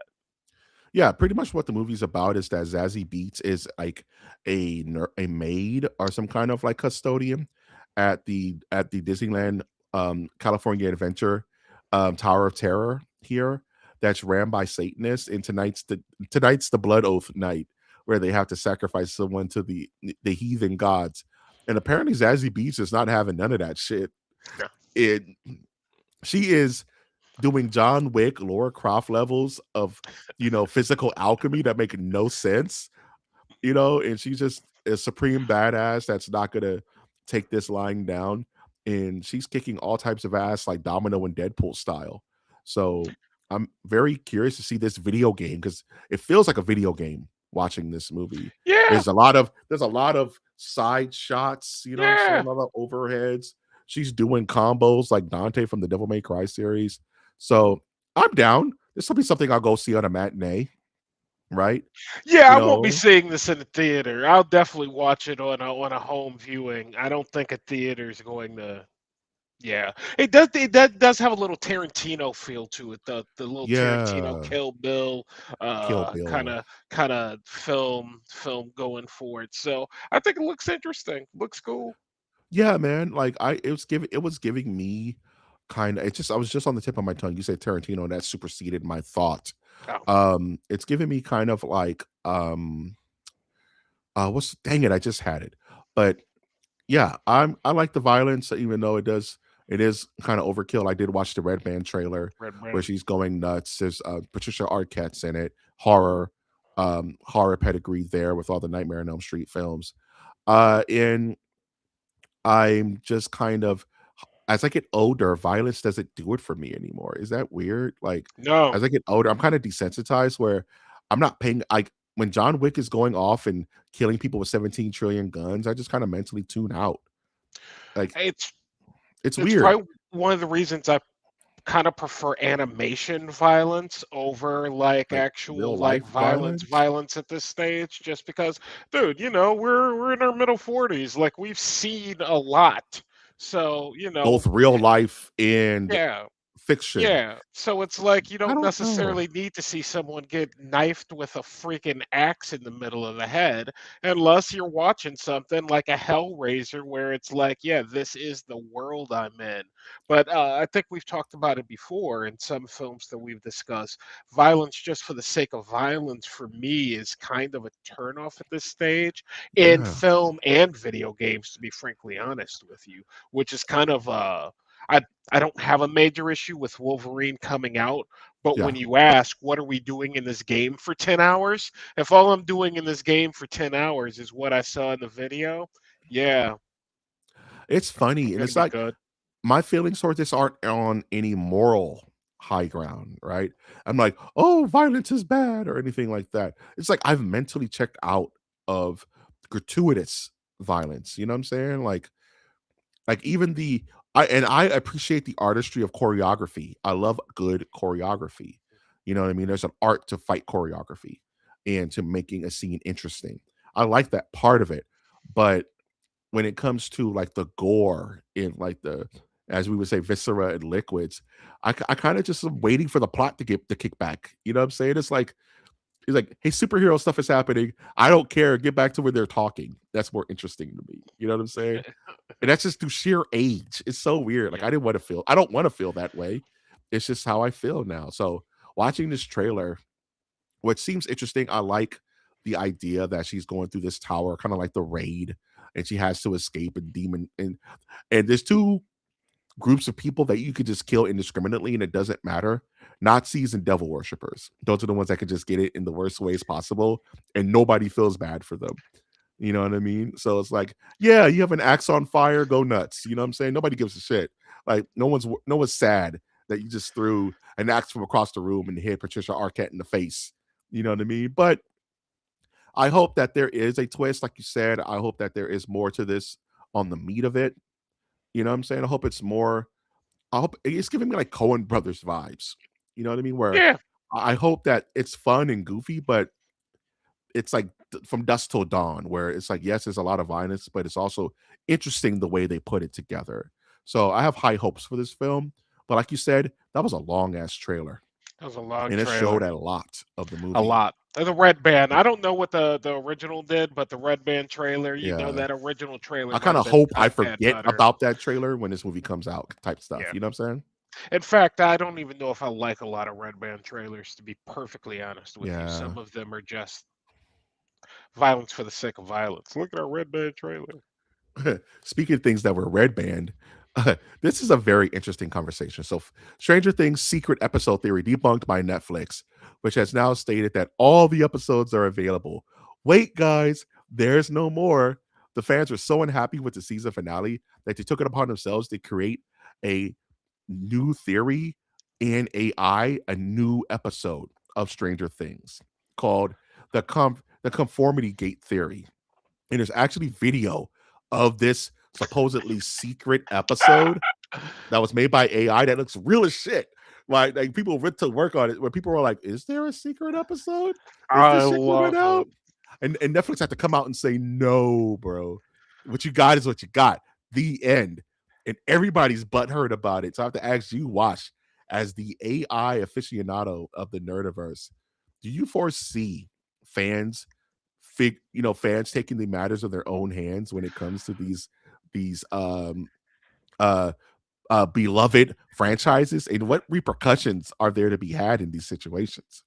Yeah, pretty much what the movie's about is that Zazie Beetz is like a maid or some kind of like custodian at the Disneyland California Adventure Tower of Terror here that's ran by Satanists, and tonight's the blood oath night where they have to sacrifice someone to the heathen gods. And apparently Zazie Beetz is not having none of that shit. Yeah. It She is doing John Wick, Laura Croft levels of, physical alchemy that make no sense, and she's just a supreme badass that's not gonna take this lying down. And she's kicking all types of ass like Domino and Deadpool style. So I'm very curious to see this video game because it feels like a video game watching this movie. Yeah, There's a lot of side shots, you know what I'm saying? yeah. A lot of overheads. She's doing combos like Dante from the Devil May Cry series. So I'm down. This will be something I'll go see on a matinee, right? Yeah, You I won't be know, seeing this in the theater. I'll definitely watch it on a home viewing. I don't think a theater is going to. Yeah, it does. That does have a little Tarantino feel to it. The little Tarantino yeah, Kill Bill, Kill kind Bill. of film going for it. So I think it looks interesting. Looks cool. Yeah, man. Like it was giving me kind of it's just I was just on the tip of my tongue. You said Tarantino, and that superseded my thought. Oh, It's giving me kind of like what's dang it, I just had it. But yeah, I like the violence, even though it is kind of overkill. I did watch the Red Band trailer Red where Man. she's going nuts. There's Patricia Arquette's in it, horror pedigree there with all the Nightmare on Elm Street films. And I'm just kind of as I get older, violence doesn't do it for me anymore. Is that weird? Like No. as I get older, I'm kind of desensitized where I'm not paying like when John Wick is going off and killing people with 17 trillion guns, I just kind of mentally tune out. Like It's it's it's weird. probably one of the reasons I kind of prefer animation violence over like Like actual real like life violence. violence at this stage just because dude we're in our middle 40s, like we've seen a lot, so Both real life and yeah, fiction. Yeah, so it's like you I don't don't know. necessarily need to see someone get knifed with a freaking axe in the middle of the head unless you're watching something like a Hellraiser where it's like, yeah, this is the world I'm in. But I think we've talked about it before in some films that we've discussed. Violence just for the sake of violence for me is kind of a turnoff at this stage in Yeah, film and video games, to be frankly honest with you, which is kind of I I don't have a major issue with Wolverine coming out, but yeah. when you ask, what are we doing in this game for 10 hours? If all I'm doing in this game for 10 hours is what I saw in the video, yeah, It's I'm funny, and going to it's be like good. my feelings towards this aren't on any moral high ground, right? I'm like, oh, violence is bad or anything like that. It's like I've mentally checked out of gratuitous violence. You know what I'm saying? Like even I appreciate the artistry of choreography. I love good choreography. You know what I mean? There's an art to fight choreography and to making a scene interesting. I like that part of it. But when it comes to like the gore in like the, as we would say, viscera and liquids, I kind of just am waiting for the plot to get the kickback. You know what I'm saying? It's like, hey, superhero stuff is happening. I don't care. Get back to where they're talking. That's more interesting to me. You know what I'm saying? And that's just through sheer age. It's so weird. Like Yep. I don't want to feel that way. It's just how I feel now. So watching this trailer, what seems interesting, I like the idea that she's going through this tower, kind of like the raid, and she has to escape and demon and there's two groups of people that you could just kill indiscriminately and it doesn't matter. Nazis and devil worshippers. Those are the ones that could just get it in the worst ways possible and nobody feels bad for them. You know what I mean? So it's like, yeah, you have an axe on fire, go nuts. You know what I'm saying? Nobody gives a shit. Like no one's sad that you just threw an axe from across the room and hit Patricia Arquette in the face. You know what I mean? But I hope that there is a twist, like you said. I hope that there is more to this on the meat of it. You know what I'm saying? I hope it's more. I hope it's giving me like Cohen Brothers vibes. You know what I mean? Where Yeah, I hope that it's fun and goofy, but it's like from dusk till dawn, where it's like, yes, there's a lot of violence, but it's also interesting the way they put it together. So I have high hopes for this film. But like you said, that was a long ass trailer, that was a long and it showed trailer. a lot of the A movie. lot. The Red Band. I don't know what the original did, but the Red Band trailer, Yeah, that original trailer I might kind have of been hope I top 10 forget butter. about that trailer when this movie comes out, type stuff. Yeah. You know what I'm saying? In fact, I don't even know if I like a lot of Red Band trailers, to be perfectly honest with you. Yeah. Some of them are just violence for the sake of violence. Look at our Red Band trailer. Speaking of things that were red banned, this is a very interesting conversation. So, Stranger Things secret episode theory debunked by Netflix, which has now stated that all the episodes are available. Wait, guys, there's no more. The fans were so unhappy with the season finale that they took it upon themselves to create a new theory in AI, a new episode of Stranger Things called the conformity gate theory, and there's actually video of this supposedly secret episode that was made by AI that looks real as shit. Like people went to work on it where people were like, "Is there a secret episode? Is I this shit coming love out?" it. And Netflix had to come out and say, "No, bro. What you got is what you got." The end. And everybody's butthurt about it. So I have to ask you, Wash, as the AI aficionado of the Nerdiverse, do you foresee fans fans taking the matters of their own hands when it comes to these uh beloved franchises, and what repercussions are there to be had in these situations?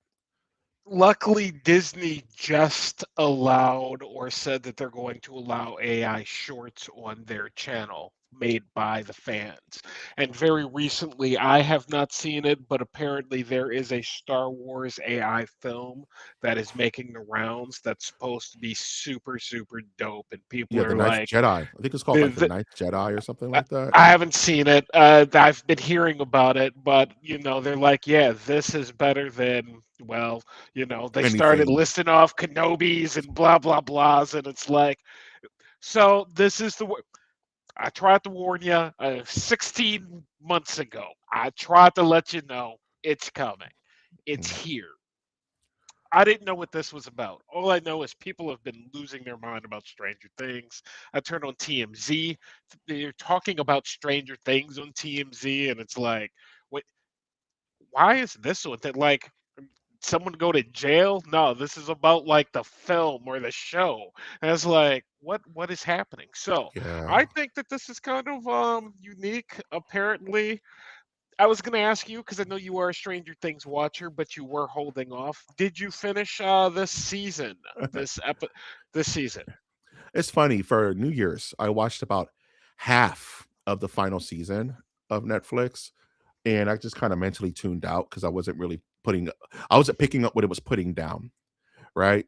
Luckily, Disney just allowed or said that they're going to allow AI shorts on their channel made by the fans. And very recently, I have not seen it, but apparently there is a Star Wars AI film that is making the rounds that's supposed to be super, super dope. And people Yeah, the are Ninth like, Jedi. I think it's called like the the, Ninth Jedi or something I like that. I haven't seen it. I've been hearing about it, but they're like, yeah, this is better than well, they started Anything. listing off Kenobis and blah blah blahs, and it's like, so this is I tried to warn you 16 months ago. I tried to let you know it's coming. It's Mm. here. I didn't know what this was about. All I know is people have been losing their mind about Stranger Things. I turned on TMZ. They're talking about Stranger Things on TMZ, and it's like, what? why is this one that like someone go to jail? No, this is about like the film or the show. And it's like, what is happening? So Yeah. I think that this is kind of unique. Apparently, I was gonna ask you because I know you are a Stranger Things watcher, but you were holding off. Did you finish this season? This epi- this season? It's funny, for New Year's, I watched about half of the final season of Netflix, and I just kind of mentally tuned out because I wasn't picking up what it was putting down, right?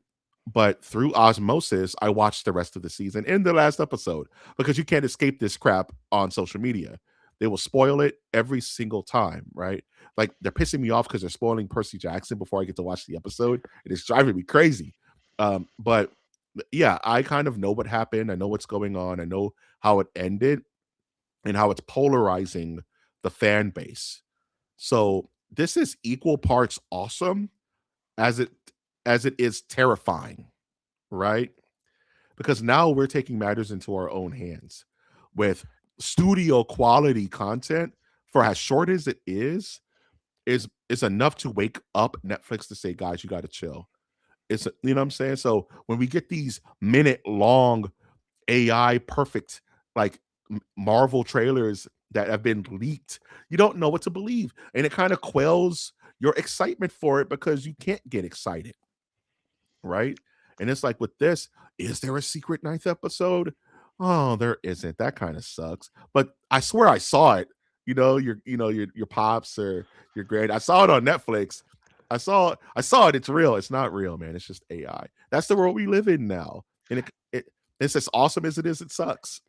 But through osmosis, I watched the rest of the season in the last episode because you can't escape this crap on social media. They will spoil it every single time, right? Like they're pissing me off because they're spoiling Percy Jackson before I get to watch the episode. It is driving me crazy. But yeah, I kind of know what happened. I know what's going on. I know how it ended and how it's polarizing the fan base. So this is equal parts awesome as it is terrifying, right? Because now we're taking matters into our own hands with studio quality content. For as short as it is enough to wake up Netflix to say, guys, you got to chill. You know what I'm saying? So when we get these minute long AI perfect, like Marvel trailers that have been leaked, you don't know what to believe, and it kind of quells your excitement for it because you can't get excited, right? And it's like with this, is there a secret ninth episode? Oh, there isn't. That kind of sucks. But I swear I saw it. Your pops or your grand. I saw it on Netflix. I saw it. It's real. It's not real, man. It's just AI. That's the world we live in now. And it's as awesome as it is, it sucks.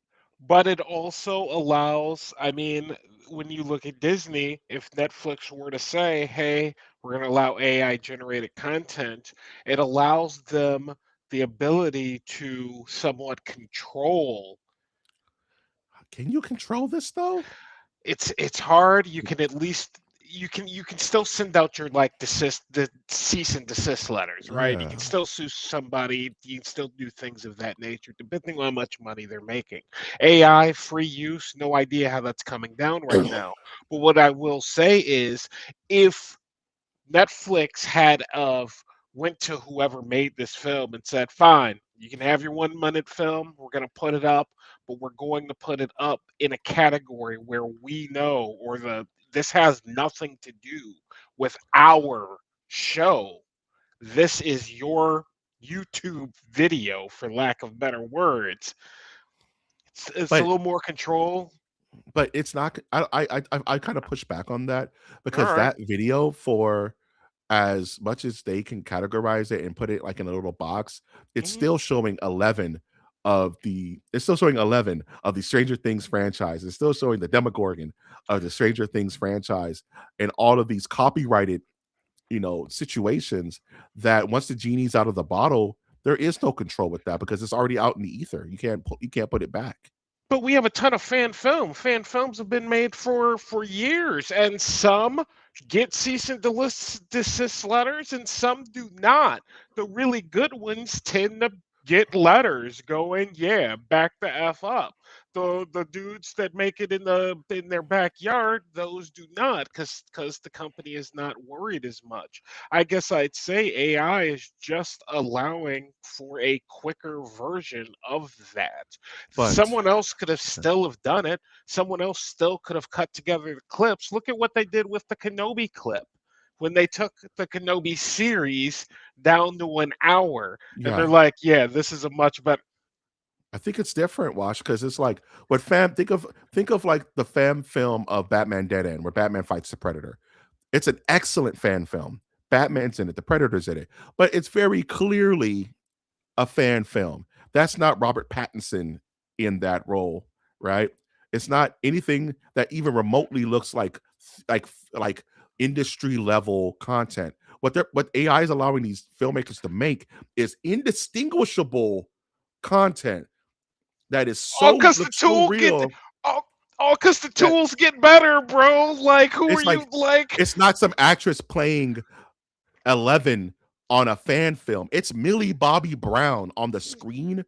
But it also allows, I mean, when you look at Disney, if Netflix were to say, hey, we're going to allow AI generated content, it allows them the ability to somewhat control. Can you control this though? It's hard. You can at least you can still send out your like the cease and desist letters, right? You Yeah. can still sue somebody. You can still do things of that nature, depending on how much money they're making. AI free use, no idea how that's coming down right now. But what I will say is, if Netflix had of went to whoever made this film and said, "Fine, you can have your 1 minute film. We're going to put it up, but we're going to put it up in a category where we know, or the this has nothing to do with our show. This is your YouTube video, for lack of better words. It's a But little more control." it's not. I kind of push back on that All because right. that video, for as much as they can categorize it and put it like in a little box, it's Mhm. still showing 11 it's still showing 11 of the Stranger Things franchise. It's still showing the Demogorgon of the Stranger Things franchise and all of these copyrighted, situations that once the genie's out of the bottle, there is no control with that because it's already out in the ether. You can't put it back. But we have a ton of fan film. Fan films have been made for years, and some get cease and desist letters, and some do not. The really good ones tend to get letters going, yeah, back the f up. The dudes that make it in their backyard, those do not, because the company is not worried as much. I guess I'd say AI is just allowing for a quicker version of that. But Someone else could have still have done it. Someone else still could have cut together the clips. Look at what they did with the Kenobi clip when they took the Kenobi series down to an hour, and they're yeah, like, "Yeah, this is a much better." I think it's different, Wash, because it's like what fam think of like the fam film of Batman Dead End, where Batman fights the Predator. It's an excellent fan film. Batman's in it, the Predator's in it, but it's very clearly a fan film. That's not Robert Pattinson in that role, right? It's not anything that even remotely looks like industry level content. What AI is allowing these filmmakers to make is indistinguishable content that is All so because the looks so tool get real all because the that tools get better, bro. Like, who are it's you? like Like, it's not some actress playing 11 on a fan film. It's Millie Bobby Brown on the screen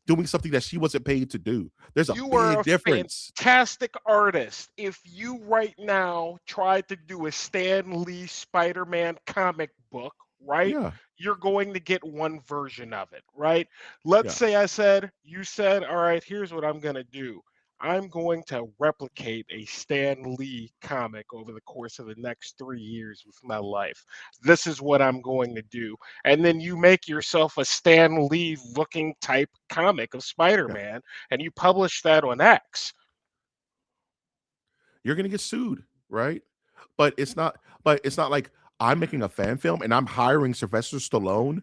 doing something that she wasn't paid to do. There's a You are big a difference. fantastic artist. If you right now tried to do a Stan Lee Spider-Man comic book, right? Yeah, You're going to get one version of it, right? Let's yeah. say you said, all right, here's what I'm going to do. I'm going to replicate a Stan Lee comic over the course of the next 3 years with my life. This is what I'm going to do. And then you make yourself a Stan Lee looking type comic of Spider Yeah. Man and you publish that on X. You're gonna get sued, right? But it's not like I'm making a fan film and I'm hiring Sylvester Stallone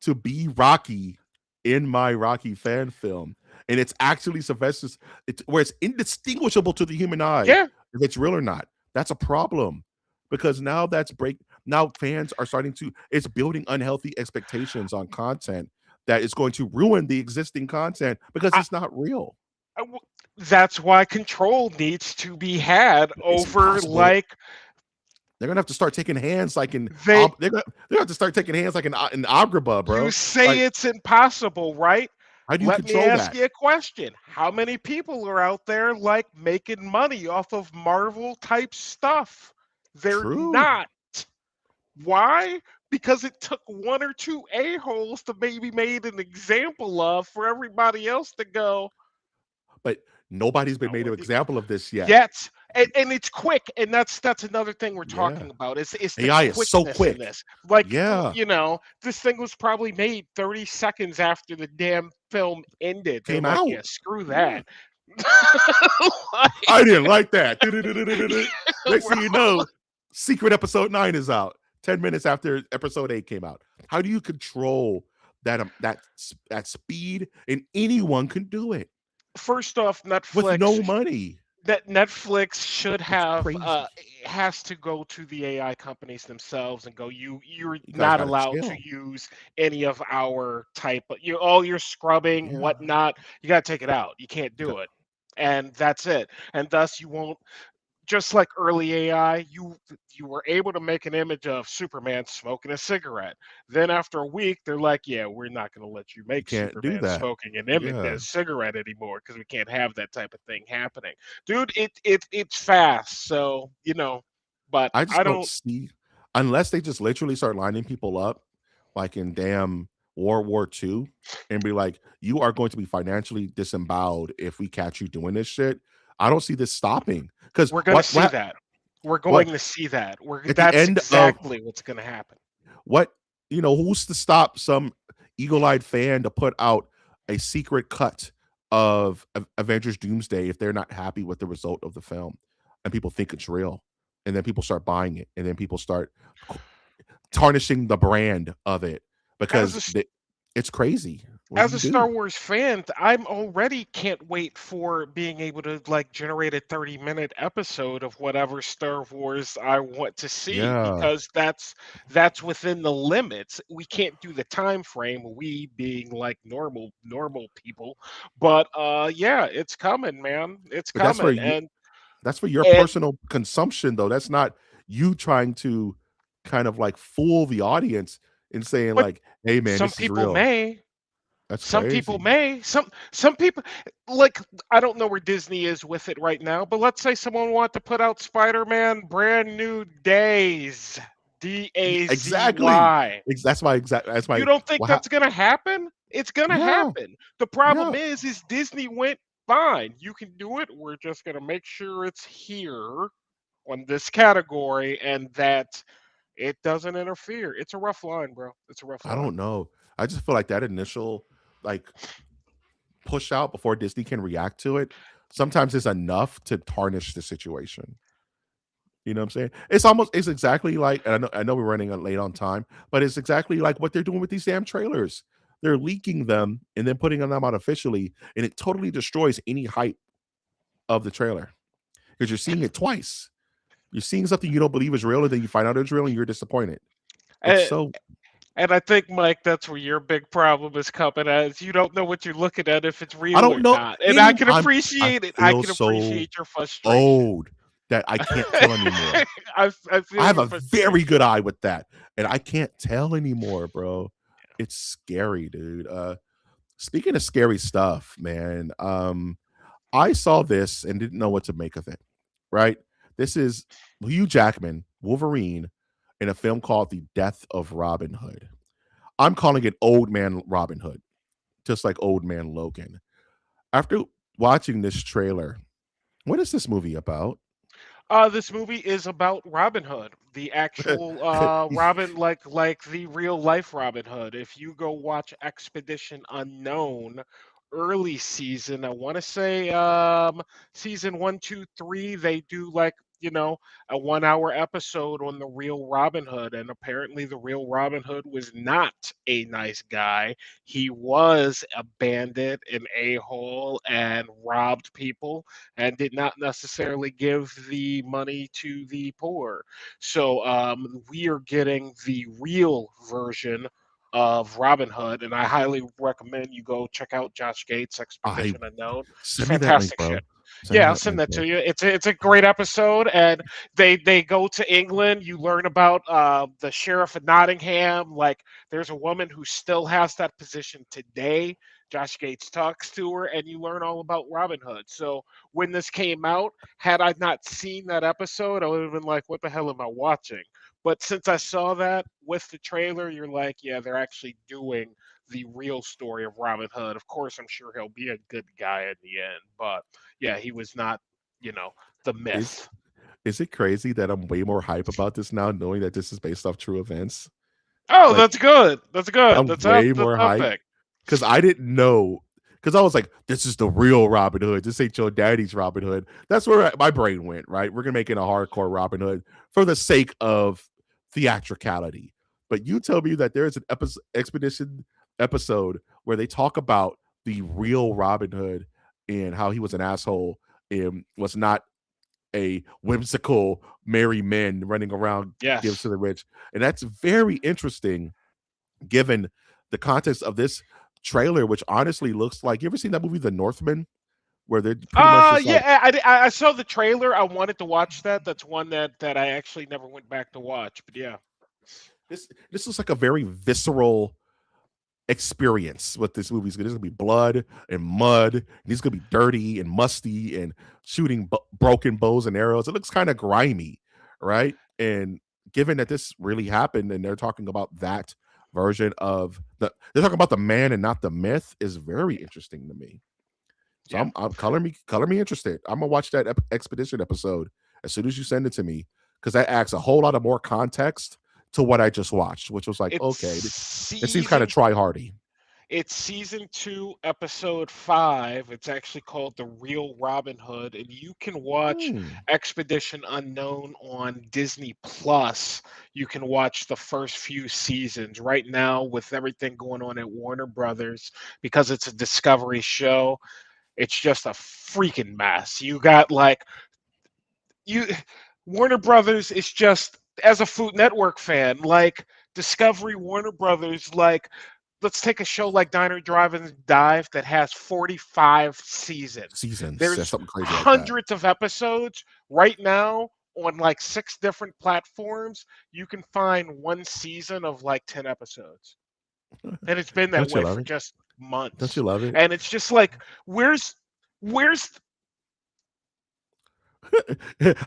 to be Rocky in my Rocky fan film. And it's actually Sylvester's it's where it's indistinguishable to the human eye Yeah, if it's real or not. That's a problem. Because now fans are starting to it's building unhealthy expectations on content that is going to ruin the existing content because I, it's not real. that's why control needs to be had It's over impossible. like They're gonna have to start taking hands like in they. they're gonna have to start taking hands like in Agrabah, You bro. say Like, it's impossible, right? how do you Let me control ask that? you a question. How many people are out there like making money off of Marvel type stuff? They're True, not. Why? Because it took one or two a-holes to maybe made an example of for everybody else to go, but nobody's been I made an want to example of this yet. yet. And it's quick, and that's another thing we're Yeah, talking about. Is the AI is so quickness in quick. this. Like, Yeah, this thing was probably made 30 seconds after the damn film ended. They're came like, out. yeah, screw Yeah, that. I Like, didn't like that. Next thing you bro, know, Secret Episode 9 is out 10 minutes after Episode 8 came out. How do you control that speed? And anyone can do it first off, with no money. that Netflix should It's have crazy. has to go to the AI companies themselves and go, you're You guys not got to allowed to chill. use any of our type of all your scrubbing, Yeah. whatnot. You gotta take it out. You can't You got, do it. And that's it. And thus you won't, just like early AI, you were able to make an image of Superman smoking a cigarette. Then after a week, they're like, "Yeah, we're not going to let you you make can't do Superman that. smoking an image Yeah. a cigarette anymore because we can't have that type of thing happening." Dude, it's fast, so But I I just don't don't. see unless they just literally start lining people up like in damn World War II and be like, you are going to be financially disemboweled if we catch you doing this shit. I don't see this stopping. Because We're going to see that. We're what going to see that. at the That's end of exactly what's going to happen. what who's to stop some eagle-eyed fan to put out a secret cut of Avengers Doomsday if they're not happy with the result of the film and people think it's real and then people start buying it and then people start tarnishing the brand of it As a because it's crazy. What do as you a Star do? Wars fan, I'm already can't wait for being able to like generate a 30-minute episode of whatever Star Wars I want to see Yeah, because that's within the limits. We can't do the time frame, we being like normal people. But yeah, it's coming, man. It's but that's for coming. you. That's for your And personal consumption, though. That's not you trying to kind of like fool the audience and saying but like, "Hey, man, some this is people real." may. That's Some people crazy. may. Some people like I don't know where Disney is with it right now, but let's say someone wanted to put out Spider-Man Brand New Days, Exactly. DAZY. That's You my don't think wow. that's gonna happen? It's gonna Yeah, happen. The problem yeah. is Disney went fine. You can do it. We're just gonna make sure it's here on this category and that it doesn't interfere. It's a rough line, bro. It's a rough I line. don't know. I just feel like that initial like push out before Disney can react to it sometimes is enough to tarnish the situation. You know what I'm saying? It's exactly like, and I know we're running late on time, but it's exactly like what they're doing with these damn trailers. They're leaking them and then putting them out officially, and it totally destroys any hype of the trailer because you're seeing it twice. You're seeing something you don't believe is real, and then you find out it's real, and you're disappointed. It's Uh, so And I think, Mike, that's where your big problem is coming as you don't know what you're looking at if it's I real don't or know not. And I any. can I appreciate it. I feel can so appreciate your frustration. old that I can't tell anymore. I I feel have your a very frustration. good eye with that, and I can't tell anymore, bro. It's scary, dude. Speaking of scary stuff, man, I saw this and didn't know what to make of it. Right? This is Hugh Jackman, Wolverine, in a film called The Death of Robin Hood. I'm calling it Old Man Robin Hood, just like Old Man Logan. After watching this trailer, what is this movie about? This movie is about Robin Hood, the actual Robin, like the real life Robin Hood. If you go watch Expedition Unknown, early season, I want to say season one, two, three, they do like a 1 hour episode on the real Robin Hood, and apparently the real Robin Hood was not a nice guy. He was a bandit, an a-hole, and robbed people and did not necessarily give the money to the poor. So we are getting the real version of Robin Hood, and I highly recommend you go check out Josh Gates' I Expedition Unknown. It's Send me that link, fantastic bro. shit. Send me Yeah, I'll that send link, that bro. to you. It's a great episode, and they go to England. You learn about the sheriff of Nottingham. Like, there's a woman who still has that position today. Josh Gates talks to her, and you learn all about Robin Hood. So when this came out, had I not seen that episode, I would have been like, "What the hell am I watching?" But since I saw that with the trailer, you're like, "Yeah, they're actually doing the real story of Robin Hood." Of course, I'm sure he'll be a good guy in the end, but yeah, he was not, you know, the Is myth. is it crazy that I'm way more hype about this now, knowing that this is based off true events? Oh, Like that's good. That's good. I'm That's way that's more hype epic. because I didn't know. Because I was like, this is the real Robin Hood. This ain't your daddy's Robin Hood. That's where my brain went, right? We're going to make it a hardcore Robin Hood for the sake of theatricality. But you tell me that there is an expedition episode where they talk about the real Robin Hood and how he was an asshole and was not a whimsical merry man running around gives to Yes. the rich. And that's very interesting given the context of this trailer, which honestly looks like, you ever seen that movie The Northman, where they're pretty much just like Yeah, I saw the trailer. I wanted to watch that. That's one that I actually never went back to watch. But yeah, this looks like a very visceral experience what this movie's gonna. There's gonna be blood and mud, and he's gonna be dirty and musty and shooting broken bows and arrows. It looks kind of grimy, right? And given that this really happened, and they're talking about that version of they're talking about the man and not the myth, is very interesting to me. So yeah. I'm color me interested. I'm gonna watch that expedition episode as soon as you send it to me because that adds a whole lot of more context to what I just watched, which was like, It's okay, it seems kind of season try hardy. It's season two, episode five. It's actually called The Real Robin Hood, and you can watch Hmm. Expedition Unknown on Disney Plus. You can watch the first few seasons right now with everything going on at Warner Brothers because it's a Discovery show. It's just a freaking mess. You got like you Warner Brothers is just as a Food Network fan, like Discovery Warner Brothers, like let's take a show like Diner Drive and Dive that has 45 seasons. Seasons, there's There's something crazy like that. hundreds of episodes right now on like six different platforms. You can find one season of like 10 episodes. And it's been that Don't you way love for it? just Don't you months. love it? And it's just like where's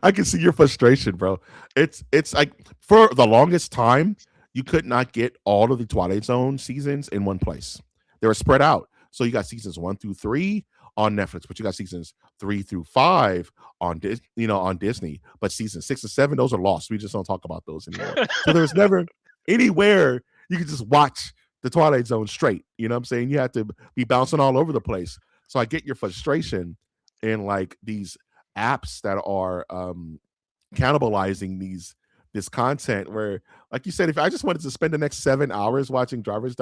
I can see your frustration, bro. It's like for the longest time, you could not get all of the Twilight Zone seasons in one place. They were spread out. So you got seasons 1 through 3 on Netflix, but you got seasons 3 through 5 on on Disney. But season 6 and 7, those are lost. We just don't talk about those anymore. So there was never anywhere you could just watch the Twilight Zone straight. You know what I'm saying? You had to be bouncing all over the place. So I get your frustration in like these apps that are cannibalizing this content where, like you said, if I just wanted to spend the next 7 hours watching dives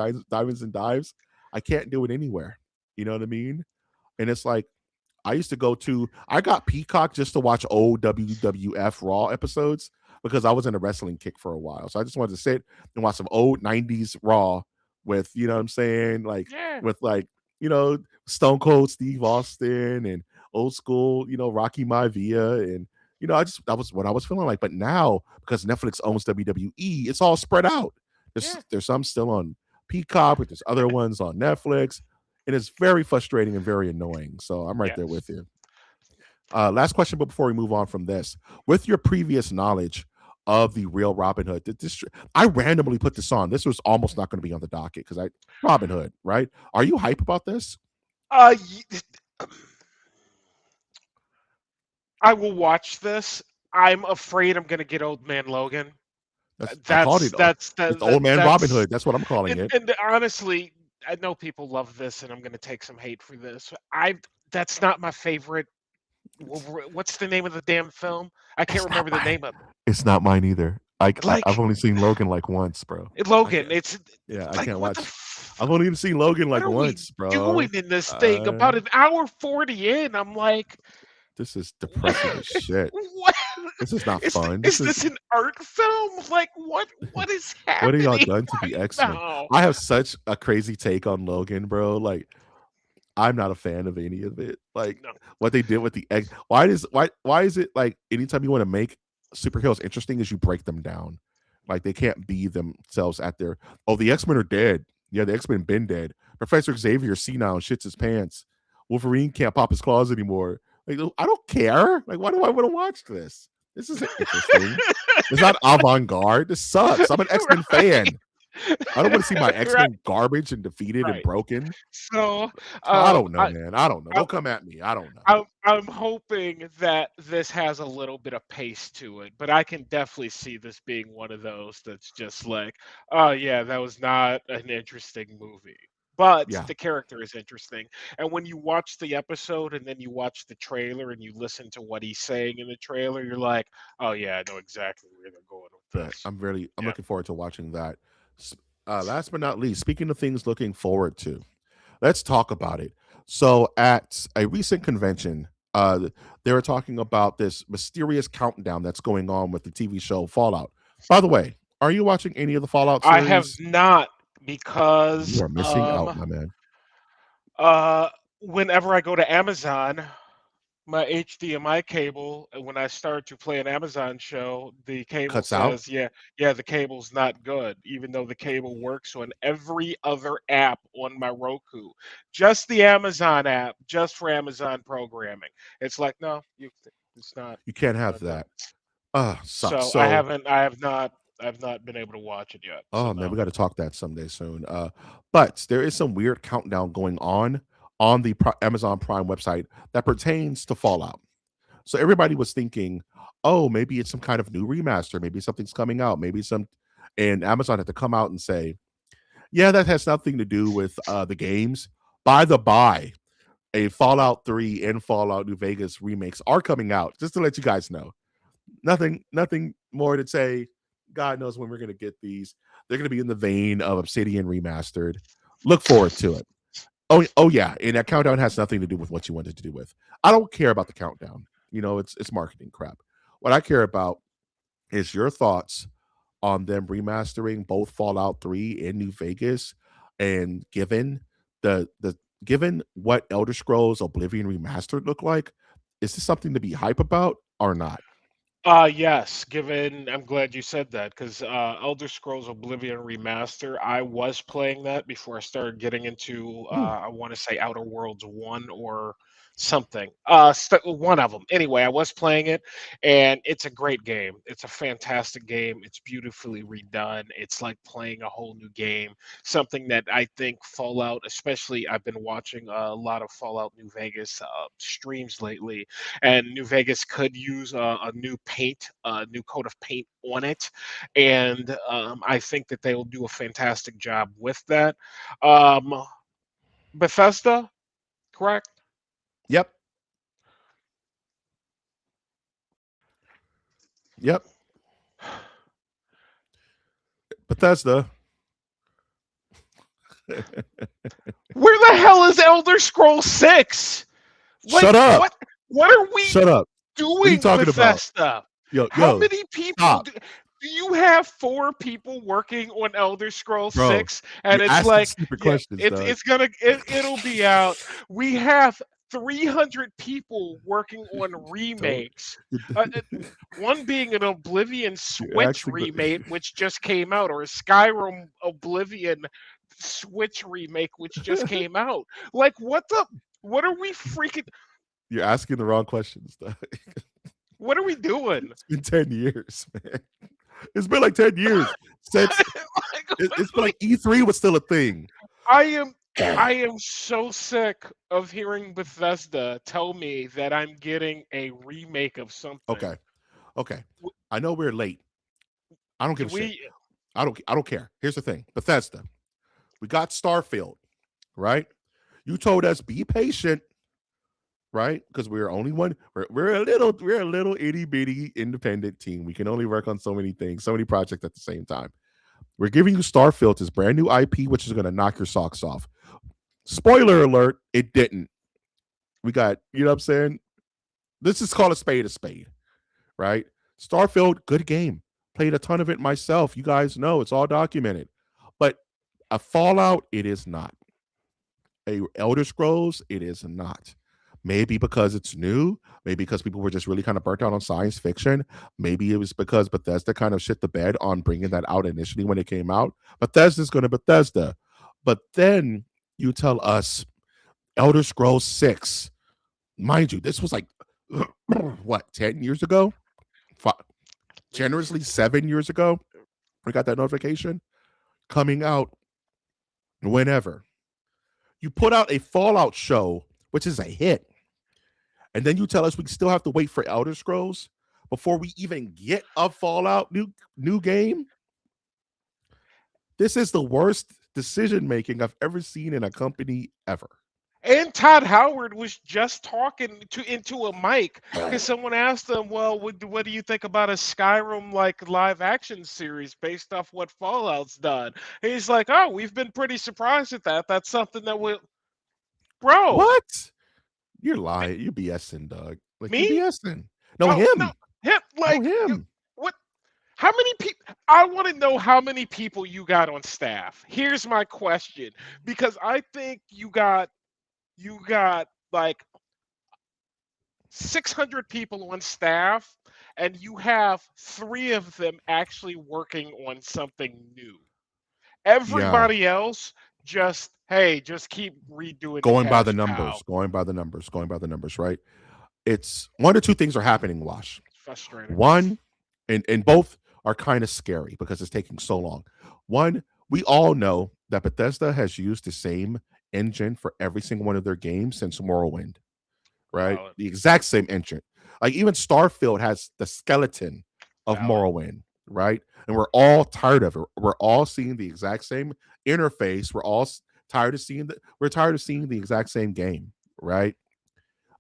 and dives, I can't do it anywhere. You know what I mean? And it's like I got Peacock just to watch old WWF Raw episodes because I was in a wrestling kick for a while. So I just wanted to sit and watch some old 90s Raw with, you know what I'm saying? Like, yeah, with like, you know, Stone Cold Steve Austin and old school, Rocky Maivia. And, that was what I was feeling like. But now, because Netflix owns WWE, it's all spread out. There's, yeah. there's some still on Peacock, but there's other ones on Netflix. and it's very frustrating and very annoying. So I'm right there Yes. with you. Last question, but before we move on from this, with your previous knowledge of the real Robin Hood, I randomly put this on. This was almost not going to be on the docket because I Robin Hood, right? Are you hype about this? Uh, y- I will watch this. I'm afraid I'm gonna get Old Man Logan. I called it. It's the old man Robin That's Hood. That's what I'm calling it. and honestly, I know people love this, and I'm gonna take some hate for this. That's not my favorite. What's the name of the damn film? I can't It's not remember the mine. name of It's not mine either. I've like only seen Logan like once, bro. I Logan. can't. It's Yeah, I like can't watch. I've only even seen Logan what like are we once, bro. doing in this thing? Uh, About an hour 40 in, I'm like, this is depressing as shit. what This is not is fun. This is is this an art film? Like what is what have y'all happening done to the right X Men? now? I have such a crazy take on Logan, bro. Like I'm not a fan of any of it. Like No. what they did with the X. Why is it like anytime you want to make superheroes interesting is you break them down. Like they can't be themselves at their the X Men are dead. Yeah, the X Men been dead. Professor Xavier senile and shits his pants. Wolverine can't pop his claws anymore. Like I don't care. Like why do I want to watch this? This isn't interesting. It's not avant garde. This sucks. I'm an X Men Right. fan. I don't want to see my X Right. Men garbage and defeated and Right. broken. So I don't know, I, man. I don't know. I Don't come at me. I don't know. I'm hoping that this has a little bit of pace to it, but I can definitely see this being one of those that's just like, oh yeah, that was not an interesting movie. But Yeah, the character is interesting. And when you watch the episode and then you watch the trailer and you listen to what he's saying in the trailer, you're like, oh yeah, I know exactly where they're going with but this. I'm Yeah. looking forward to watching that. Last but not least, speaking of things looking forward to, let's talk about it. So, at a recent convention, they were talking about this mysterious countdown that's going on with the TV show Fallout. By the way, are you watching any of the Fallout I have series? not You because are missing out, my man. uh whenever I go to Amazon, my HDMI cable, when I start to play an Amazon show, the cable Cuts out. says, yeah, the cable's not good, even though the cable works on every other app on my Roku. Just the Amazon app, just for Amazon programming. It's like, no, it's not, You can't it's have not good. that. Sucks. So So, I have not been able to watch it yet. So oh man, no. we got to talk that someday soon. But there is some weird countdown going on the Amazon Prime website that pertains to Fallout. So everybody was thinking, oh, maybe it's some kind of new remaster, maybe something's coming out, and Amazon had to come out and say, yeah, that has nothing to do with the games. By the by, a Fallout 3 and Fallout New Vegas remakes are coming out. Just to let you guys know, nothing more to say. God knows when we're going to get these. They're going to be in the vein of Obsidian remastered. Look forward to it. Oh yeah, and that countdown has nothing to do with what you wanted to do with. I don't care about the countdown. It's marketing crap. What I care about is your thoughts on them remastering both Fallout 3 and New Vegas, and the given what Elder Scrolls Oblivion remastered look like, is this something to be hype about or not? Yes, given I'm glad you said that because Elder Scrolls Oblivion Remaster, I was playing that before I started getting into Hmm. I want to say Outer Worlds 1 or something. One of them. Anyway, I was playing it and it's a great game. It's a fantastic game. It's beautifully redone. It's like playing a whole new game. Something that I think Fallout, especially I've been watching a lot of Fallout New Vegas streams lately, and New Vegas could use a new paint, a new coat of paint on it, and I think that they will do a fantastic job with that. Um, Bethesda, correct? Yep. Yep. Bethesda. Where the hell is Elder Scrolls 6? Like Shut up. what are we Shut up. What are you doing, talking about? Bethesda? How Yo, many people stop, do you have? Four people working on Elder Scrolls bro. 6, You're and it's asking like, stupid yeah, questions, dog. it'll be out. We have 300 people working on Don't. remakes. One being an Oblivion You're Switch asking. remake, which just came out, or a Skyrim Oblivion Switch remake, which just came out. Like, what the? What are we freaking? You're asking the wrong questions. What are we doing? It's been 10 years, man. It's been like 10 years since Like, it's been like E3 was still a thing. I am I am so sick of hearing Bethesda tell me that I'm getting a remake of something. Okay. Okay. I know we're late. I don't give a shit. We I don't care. Here's the thing. Bethesda. We got Starfield, right? You told us be patient, right? Because we're only one. We're a little itty bitty independent team. We can only work on so many things, so many projects at the same time. We're giving you Starfield, this brand new IP, which is going to knock your socks off. Spoiler alert, it didn't. We got, you know what I'm saying? This is called a spade, right? Starfield, good game. Played a ton of it myself. You guys know it's all documented. But a Fallout, it is not. A Elder Scrolls, it is not. Maybe because it's new. Maybe because people were just really kind of burnt out on science fiction. Maybe it was because Bethesda kind of shit the bed on bringing that out initially when it came out. Bethesda's going to Bethesda. But then you tell us Elder Scrolls 6. Mind you, this was like, what, 10 years ago? Generously 7 years ago? We got that notification coming out whenever. You put out a Fallout show, which is a hit, and then you tell us we still have to wait for Elder Scrolls before we even get a Fallout new game. This is the worst decision making I've ever seen in a company ever. and Todd Howard was just talking into a mic because someone asked him, "Well, what do you think about a Skyrim like live action series based off what Fallout's done?" And he's like, "Oh, we've been pretty surprised at that. That's something that will, bro, What? You're lying. You're BSing, Doug. Like you're me? BSing. No, Oh no, him. him No, like him. what? How many people? I want to know how many people you got on staff. Here's my question, because I think you got like 600 people on staff, and you have three of them actually working on something new. Yeah. Everybody else just, hey, just keep redoing the Going by the cash cow. numbers. Going by the numbers. Going by the numbers, right? It's one or two things are happening, Wash. It's frustrating. One, and both are kind of scary because it's taking so long. One, we all know that Bethesda has used the same engine for every single one of their games since Morrowind, right? Valid. The exact same engine. Like even Starfield has the skeleton of Valid. Morrowind, right? And we're all tired of it. We're all seeing the exact same interface. We're tired of seeing the exact same game, right?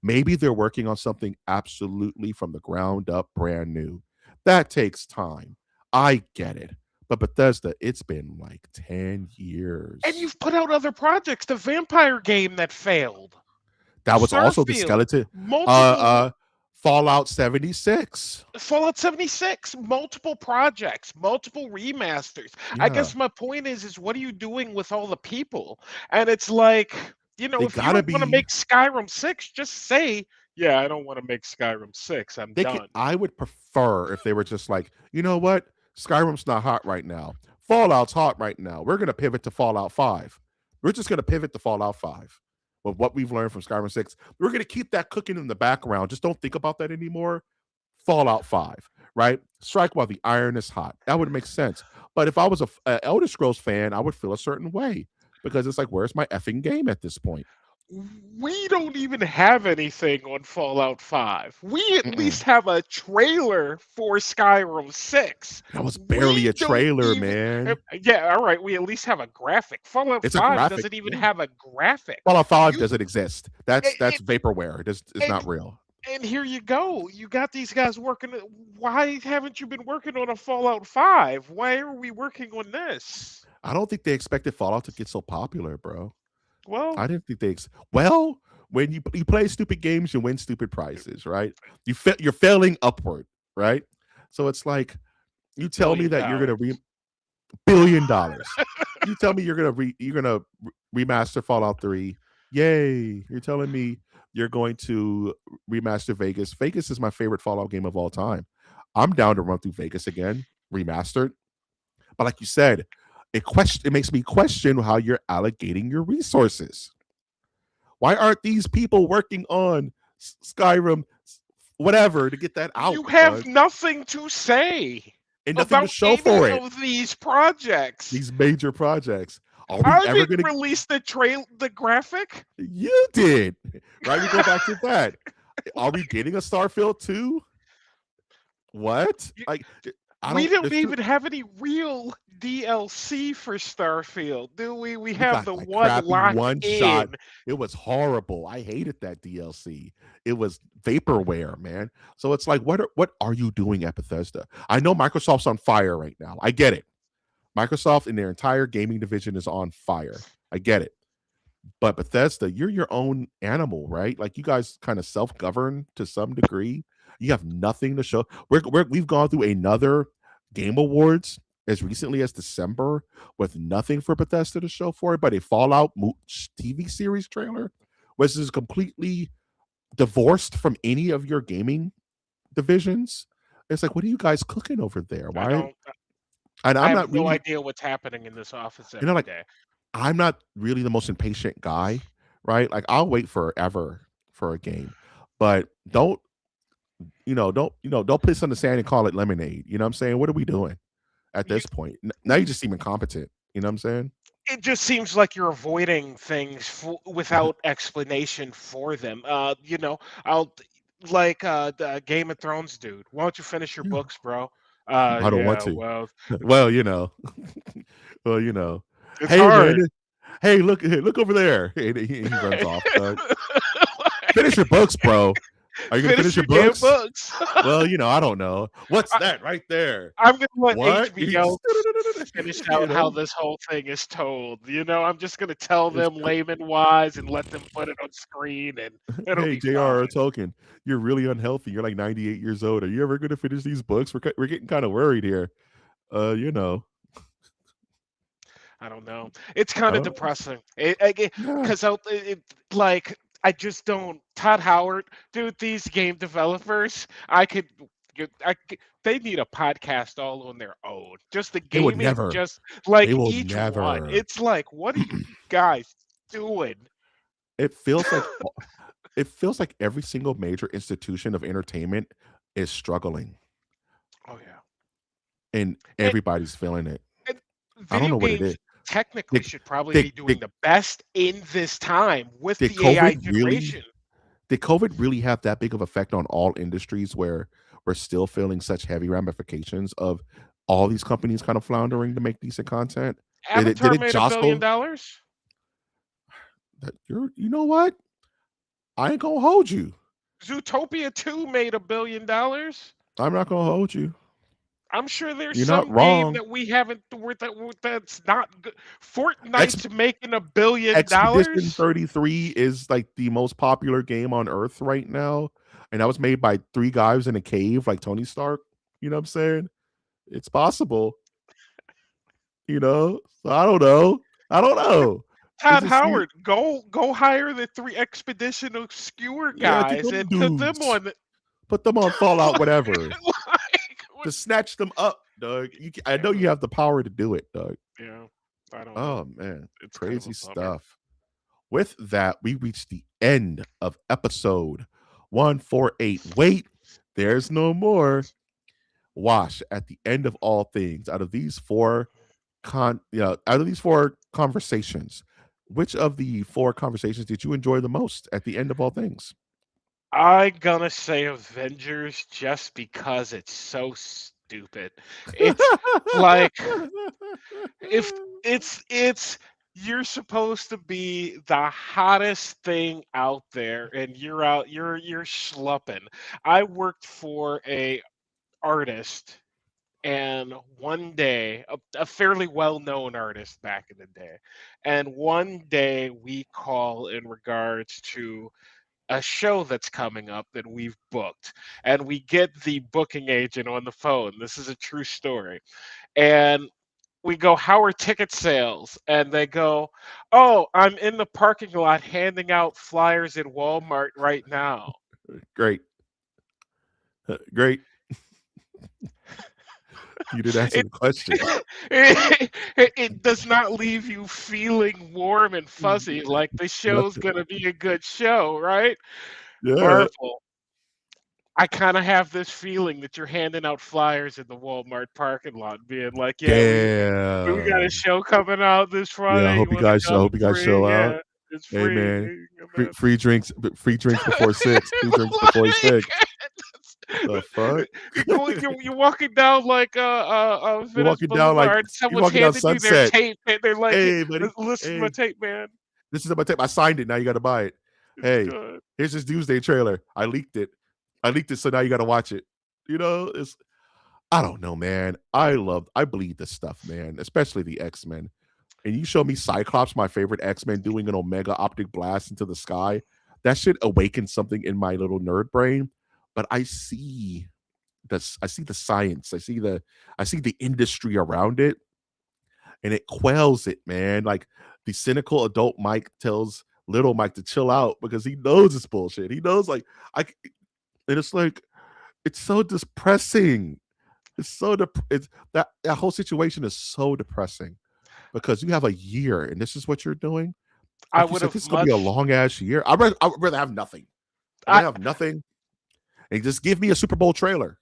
Maybe they're working on something absolutely from the ground up, brand new. That takes time. I get it. But Bethesda, it's been like 10 And years. you've put out other projects. The vampire game that failed. That was also the Starfield. skeleton. Uh Multiple uh Fallout 76. Fallout 76, multiple projects, multiple remasters. I Yeah. guess my point is what are you doing with all the people? And it's like, They if you gotta don't want to be make Skyrim 6, just say, yeah, I don't want to make Skyrim 6. I'm they could done. I would prefer if they were just like, you know what? Skyrim's not hot right now. Fallout's hot right now. We're gonna pivot to Fallout 5. We're just gonna pivot to Fallout 5. With what we've learned from Skyrim 6. We're gonna keep that cooking in the background. Just don't think about that anymore. Fallout 5, right? Strike while the iron is hot. That would make sense. But if I was a Elder Scrolls fan, I would feel a certain way because it's like, where's my effing game at this point? We don't even have anything on Fallout 5. We at Mm-mm. least have a trailer for Skyrim 6. That was barely We a don't trailer, even, man. yeah, all right, we at least have a graphic. Fallout It's a 5 graphic. doesn't even Yeah. have a graphic. Fallout 5 You doesn't exist. That's it, vaporware. It's and not real. and here you go. You got these guys working. Why haven't you been working on a Fallout 5? Why are we working on this? I don't think they expected Fallout to get so popular, bro. Well, I didn't think well, when you play stupid games, you win stupid prizes, right? You're failing upward, right? So it's like you tell me billion that you're gonna dollars. $1 billion. You tell me remaster Fallout 3. Yay. You're telling me you're going to remaster Vegas. Vegas is my favorite Fallout game of all time. I'm down to run through Vegas again, remastered. But like you said, it makes me question how you're allocating your resources. Why aren't these people working on Skyrim, whatever, to get that out, You have Doug? nothing to say And nothing to about show any for it. of these projects. These major projects. Are we I ever didn't going to? release the graphic. You did, right? We go back to that. Are we getting a Starfield 2? What? Like, I We don't. don't There's two. even have any real DLC for Starfield, do we? We We have got the like one crappy locked one shot. in. It was horrible. I hated that DLC. It was vaporware, man. So it's like, what are you doing at Bethesda? I know Microsoft's on fire right now. I get it. Microsoft and their entire gaming division is on fire. I get it. But Bethesda, you're your own animal, right? Like you guys kind of self-govern to some degree. You have nothing to show. We've gone through another Game Awards as recently as December with nothing for Bethesda to show for it, but a TV series trailer, which is completely divorced from any of your gaming divisions. It's like, what are you guys cooking over there? I Why? don't. And I I'm have not no really, idea what's happening in this office every like, day. I'm not really the most impatient guy, right? Like I'll wait forever for a game, but don't put this on the sand and call it lemonade. You know what I'm saying? What are we doing at You, this point? Now you just seem incompetent. You know what I'm saying? it just seems like you're avoiding things without explanation for them. I'll like the Game of Thrones dude. Why don't you finish your Yeah. books, bro? I don't want Yeah. to. Well, Well, you know. well, you know. it's Hey man, hard. hey, look over there. And he runs off. Finish your books, bro. Are you gonna Finish finish your your damn books? books. Well, I don't know. What's I, that right there? I'm gonna let What? HBO finish you out how know, this whole thing is told. I'm just gonna tell it's them layman wise and let them put it on screen, and it'll hey be fine. J.R.R. Tolkien, you're really unhealthy. You're like 98 years old. Are you ever going to finish these books? We're getting kind of worried here. Uh, you know, I don't know. It's I kind of don't know. depressing. Yeah, Because like I just don't. Todd Howard, dude. These game developers, they need a podcast all on their own. Just the they would gaming, never. just They like will each one. never. It's like, what are you guys doing? It feels like every single major institution of entertainment is struggling, Oh yeah. and And, everybody's feeling it. and I don't video know what it games is. technically Did should probably did be doing did, the best in this time with did the AI COVID really? generation. Did COVID really have that big of effect on all industries where we're still feeling such heavy ramifications of all these companies kind of floundering to make decent content? Did Avatar it made $1 billion. jostle that you know what? I ain't gonna hold you. Zootopia 2 made $1 billion. I'm not gonna hold you. I'm sure there's You're not some game wrong. that we haven't that's not good. Ex- Fortnite's making $1 billion. Expedition 33 is like the most popular game on Earth right now. And that was made by three guys in a cave like Tony Stark. You know what I'm saying? It's possible, So I don't know. I don't know. It Todd just Howard, go hire the 3 Expedition Obscure yeah, get guys them and put them dudes. on. Put them on Fallout, whatever. What- Just snatch them up, Doug. I know you have the power to do it, Doug. yeah, I don't know. Oh man, It's kind of a crazy bummer. stuff. With that, we reached the end of episode 148. Wait, there's no more. Wash, at the end of all things, out of these four conversations, which of the four conversations did you enjoy the most at the end of all things? I'm gonna say Avengers just because it's so stupid. It's like if it's you're supposed to be the hottest thing out there and you're schlupping. I worked for a artist, and one day a fairly well-known artist back in the day, and one day we call in regards to a show that's coming up that we've booked, and we get the booking agent on the phone. This is a true story. And we go, how are ticket sales? And they go, oh, I'm in the parking lot handing out flyers at Walmart right now. Great. Great. You didn't answer It the question. it does not leave you feeling warm and fuzzy like the show's Nothing. gonna be a good show, right? Yeah. Marvel, I kinda have this feeling that you're handing out flyers in the Walmart parking lot being like, "Yeah, we got a Damn. show coming out this Yeah, Friday, you wanna I come? hope you guys Free, show out. yeah, it's Hey, free, man. you can come in." Free drinks before 6. Free drinks before 6. The fuck? You're walking down like You're Venice walking down like Boulevard. you're Someone's walking down handing you their Sunset. tape, and they're like, "Hey, "Hey, buddy. listen to my Hey, tape, man. this is my tape. I signed it. Now you gotta buy it. It's Hey, good." here's this Doomsday trailer. I leaked it. So now you gotta watch it." You know, it's I don't know, man. I believe this stuff, man, especially the X-Men. And you show me Cyclops, my favorite X-Men, doing an Omega optic blast into the sky. That should awaken something in my little nerd brain. But I see the science. I see the industry around it, and it quells it, man. Like the cynical adult Mike tells little Mike to chill out because he knows it's bullshit. He knows I and it's like it's so depressing. It's so it's that whole situation is so depressing because you have a year and this is what you're doing. I Like you would said, have this is gonna be a much long ass year. I would rather have nothing. I'd I rather have nothing and just give me a Super Bowl trailer,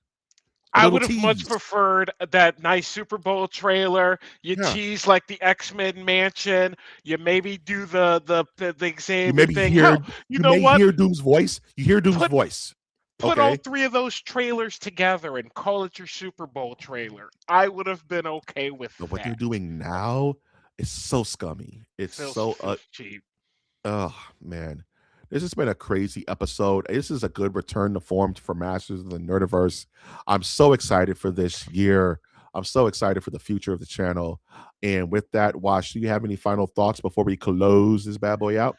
a I little would have much tease. preferred that nice Super Bowl trailer. You Yeah. tease like the X-Men mansion. You maybe do the You Xavier maybe thing. hear Hell, you you know may what? hear Doom's voice. You hear Doom's Put voice. put all Okay. three of those trailers together and call it your Super Bowl trailer. I would have been okay with But what they're that. doing now is so scummy. It's so Feels cheap. oh man. This has been a crazy episode. This is a good return to form for Masters of the Nerdiverse. I'm so excited for this year. I'm so excited for the future of the channel. And with that, Wash, do you have any final thoughts before we close this bad boy out?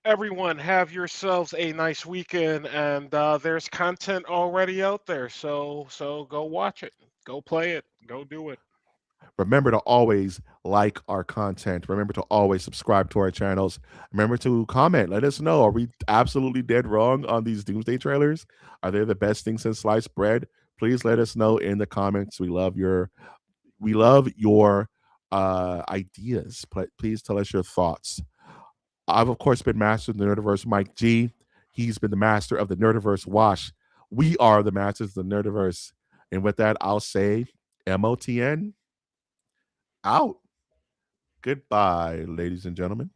Everyone, have yourselves a nice weekend, and there's content already out there. So go watch it, go play it, go do it. Remember to always like our content. Remember to always subscribe to our channels. Remember to comment. Let us know. Are we absolutely dead wrong on these Doomsday trailers? Are they the best thing since sliced bread? Please let us know in the comments. We love your ideas. Please tell us your thoughts. I've of course been master of the Nerdiverse, Mike G. He's been the master of the Nerdiverse, Wash. We are the masters of the Nerdiverse. And with that, I'll say MOTN out. Goodbye, ladies and gentlemen.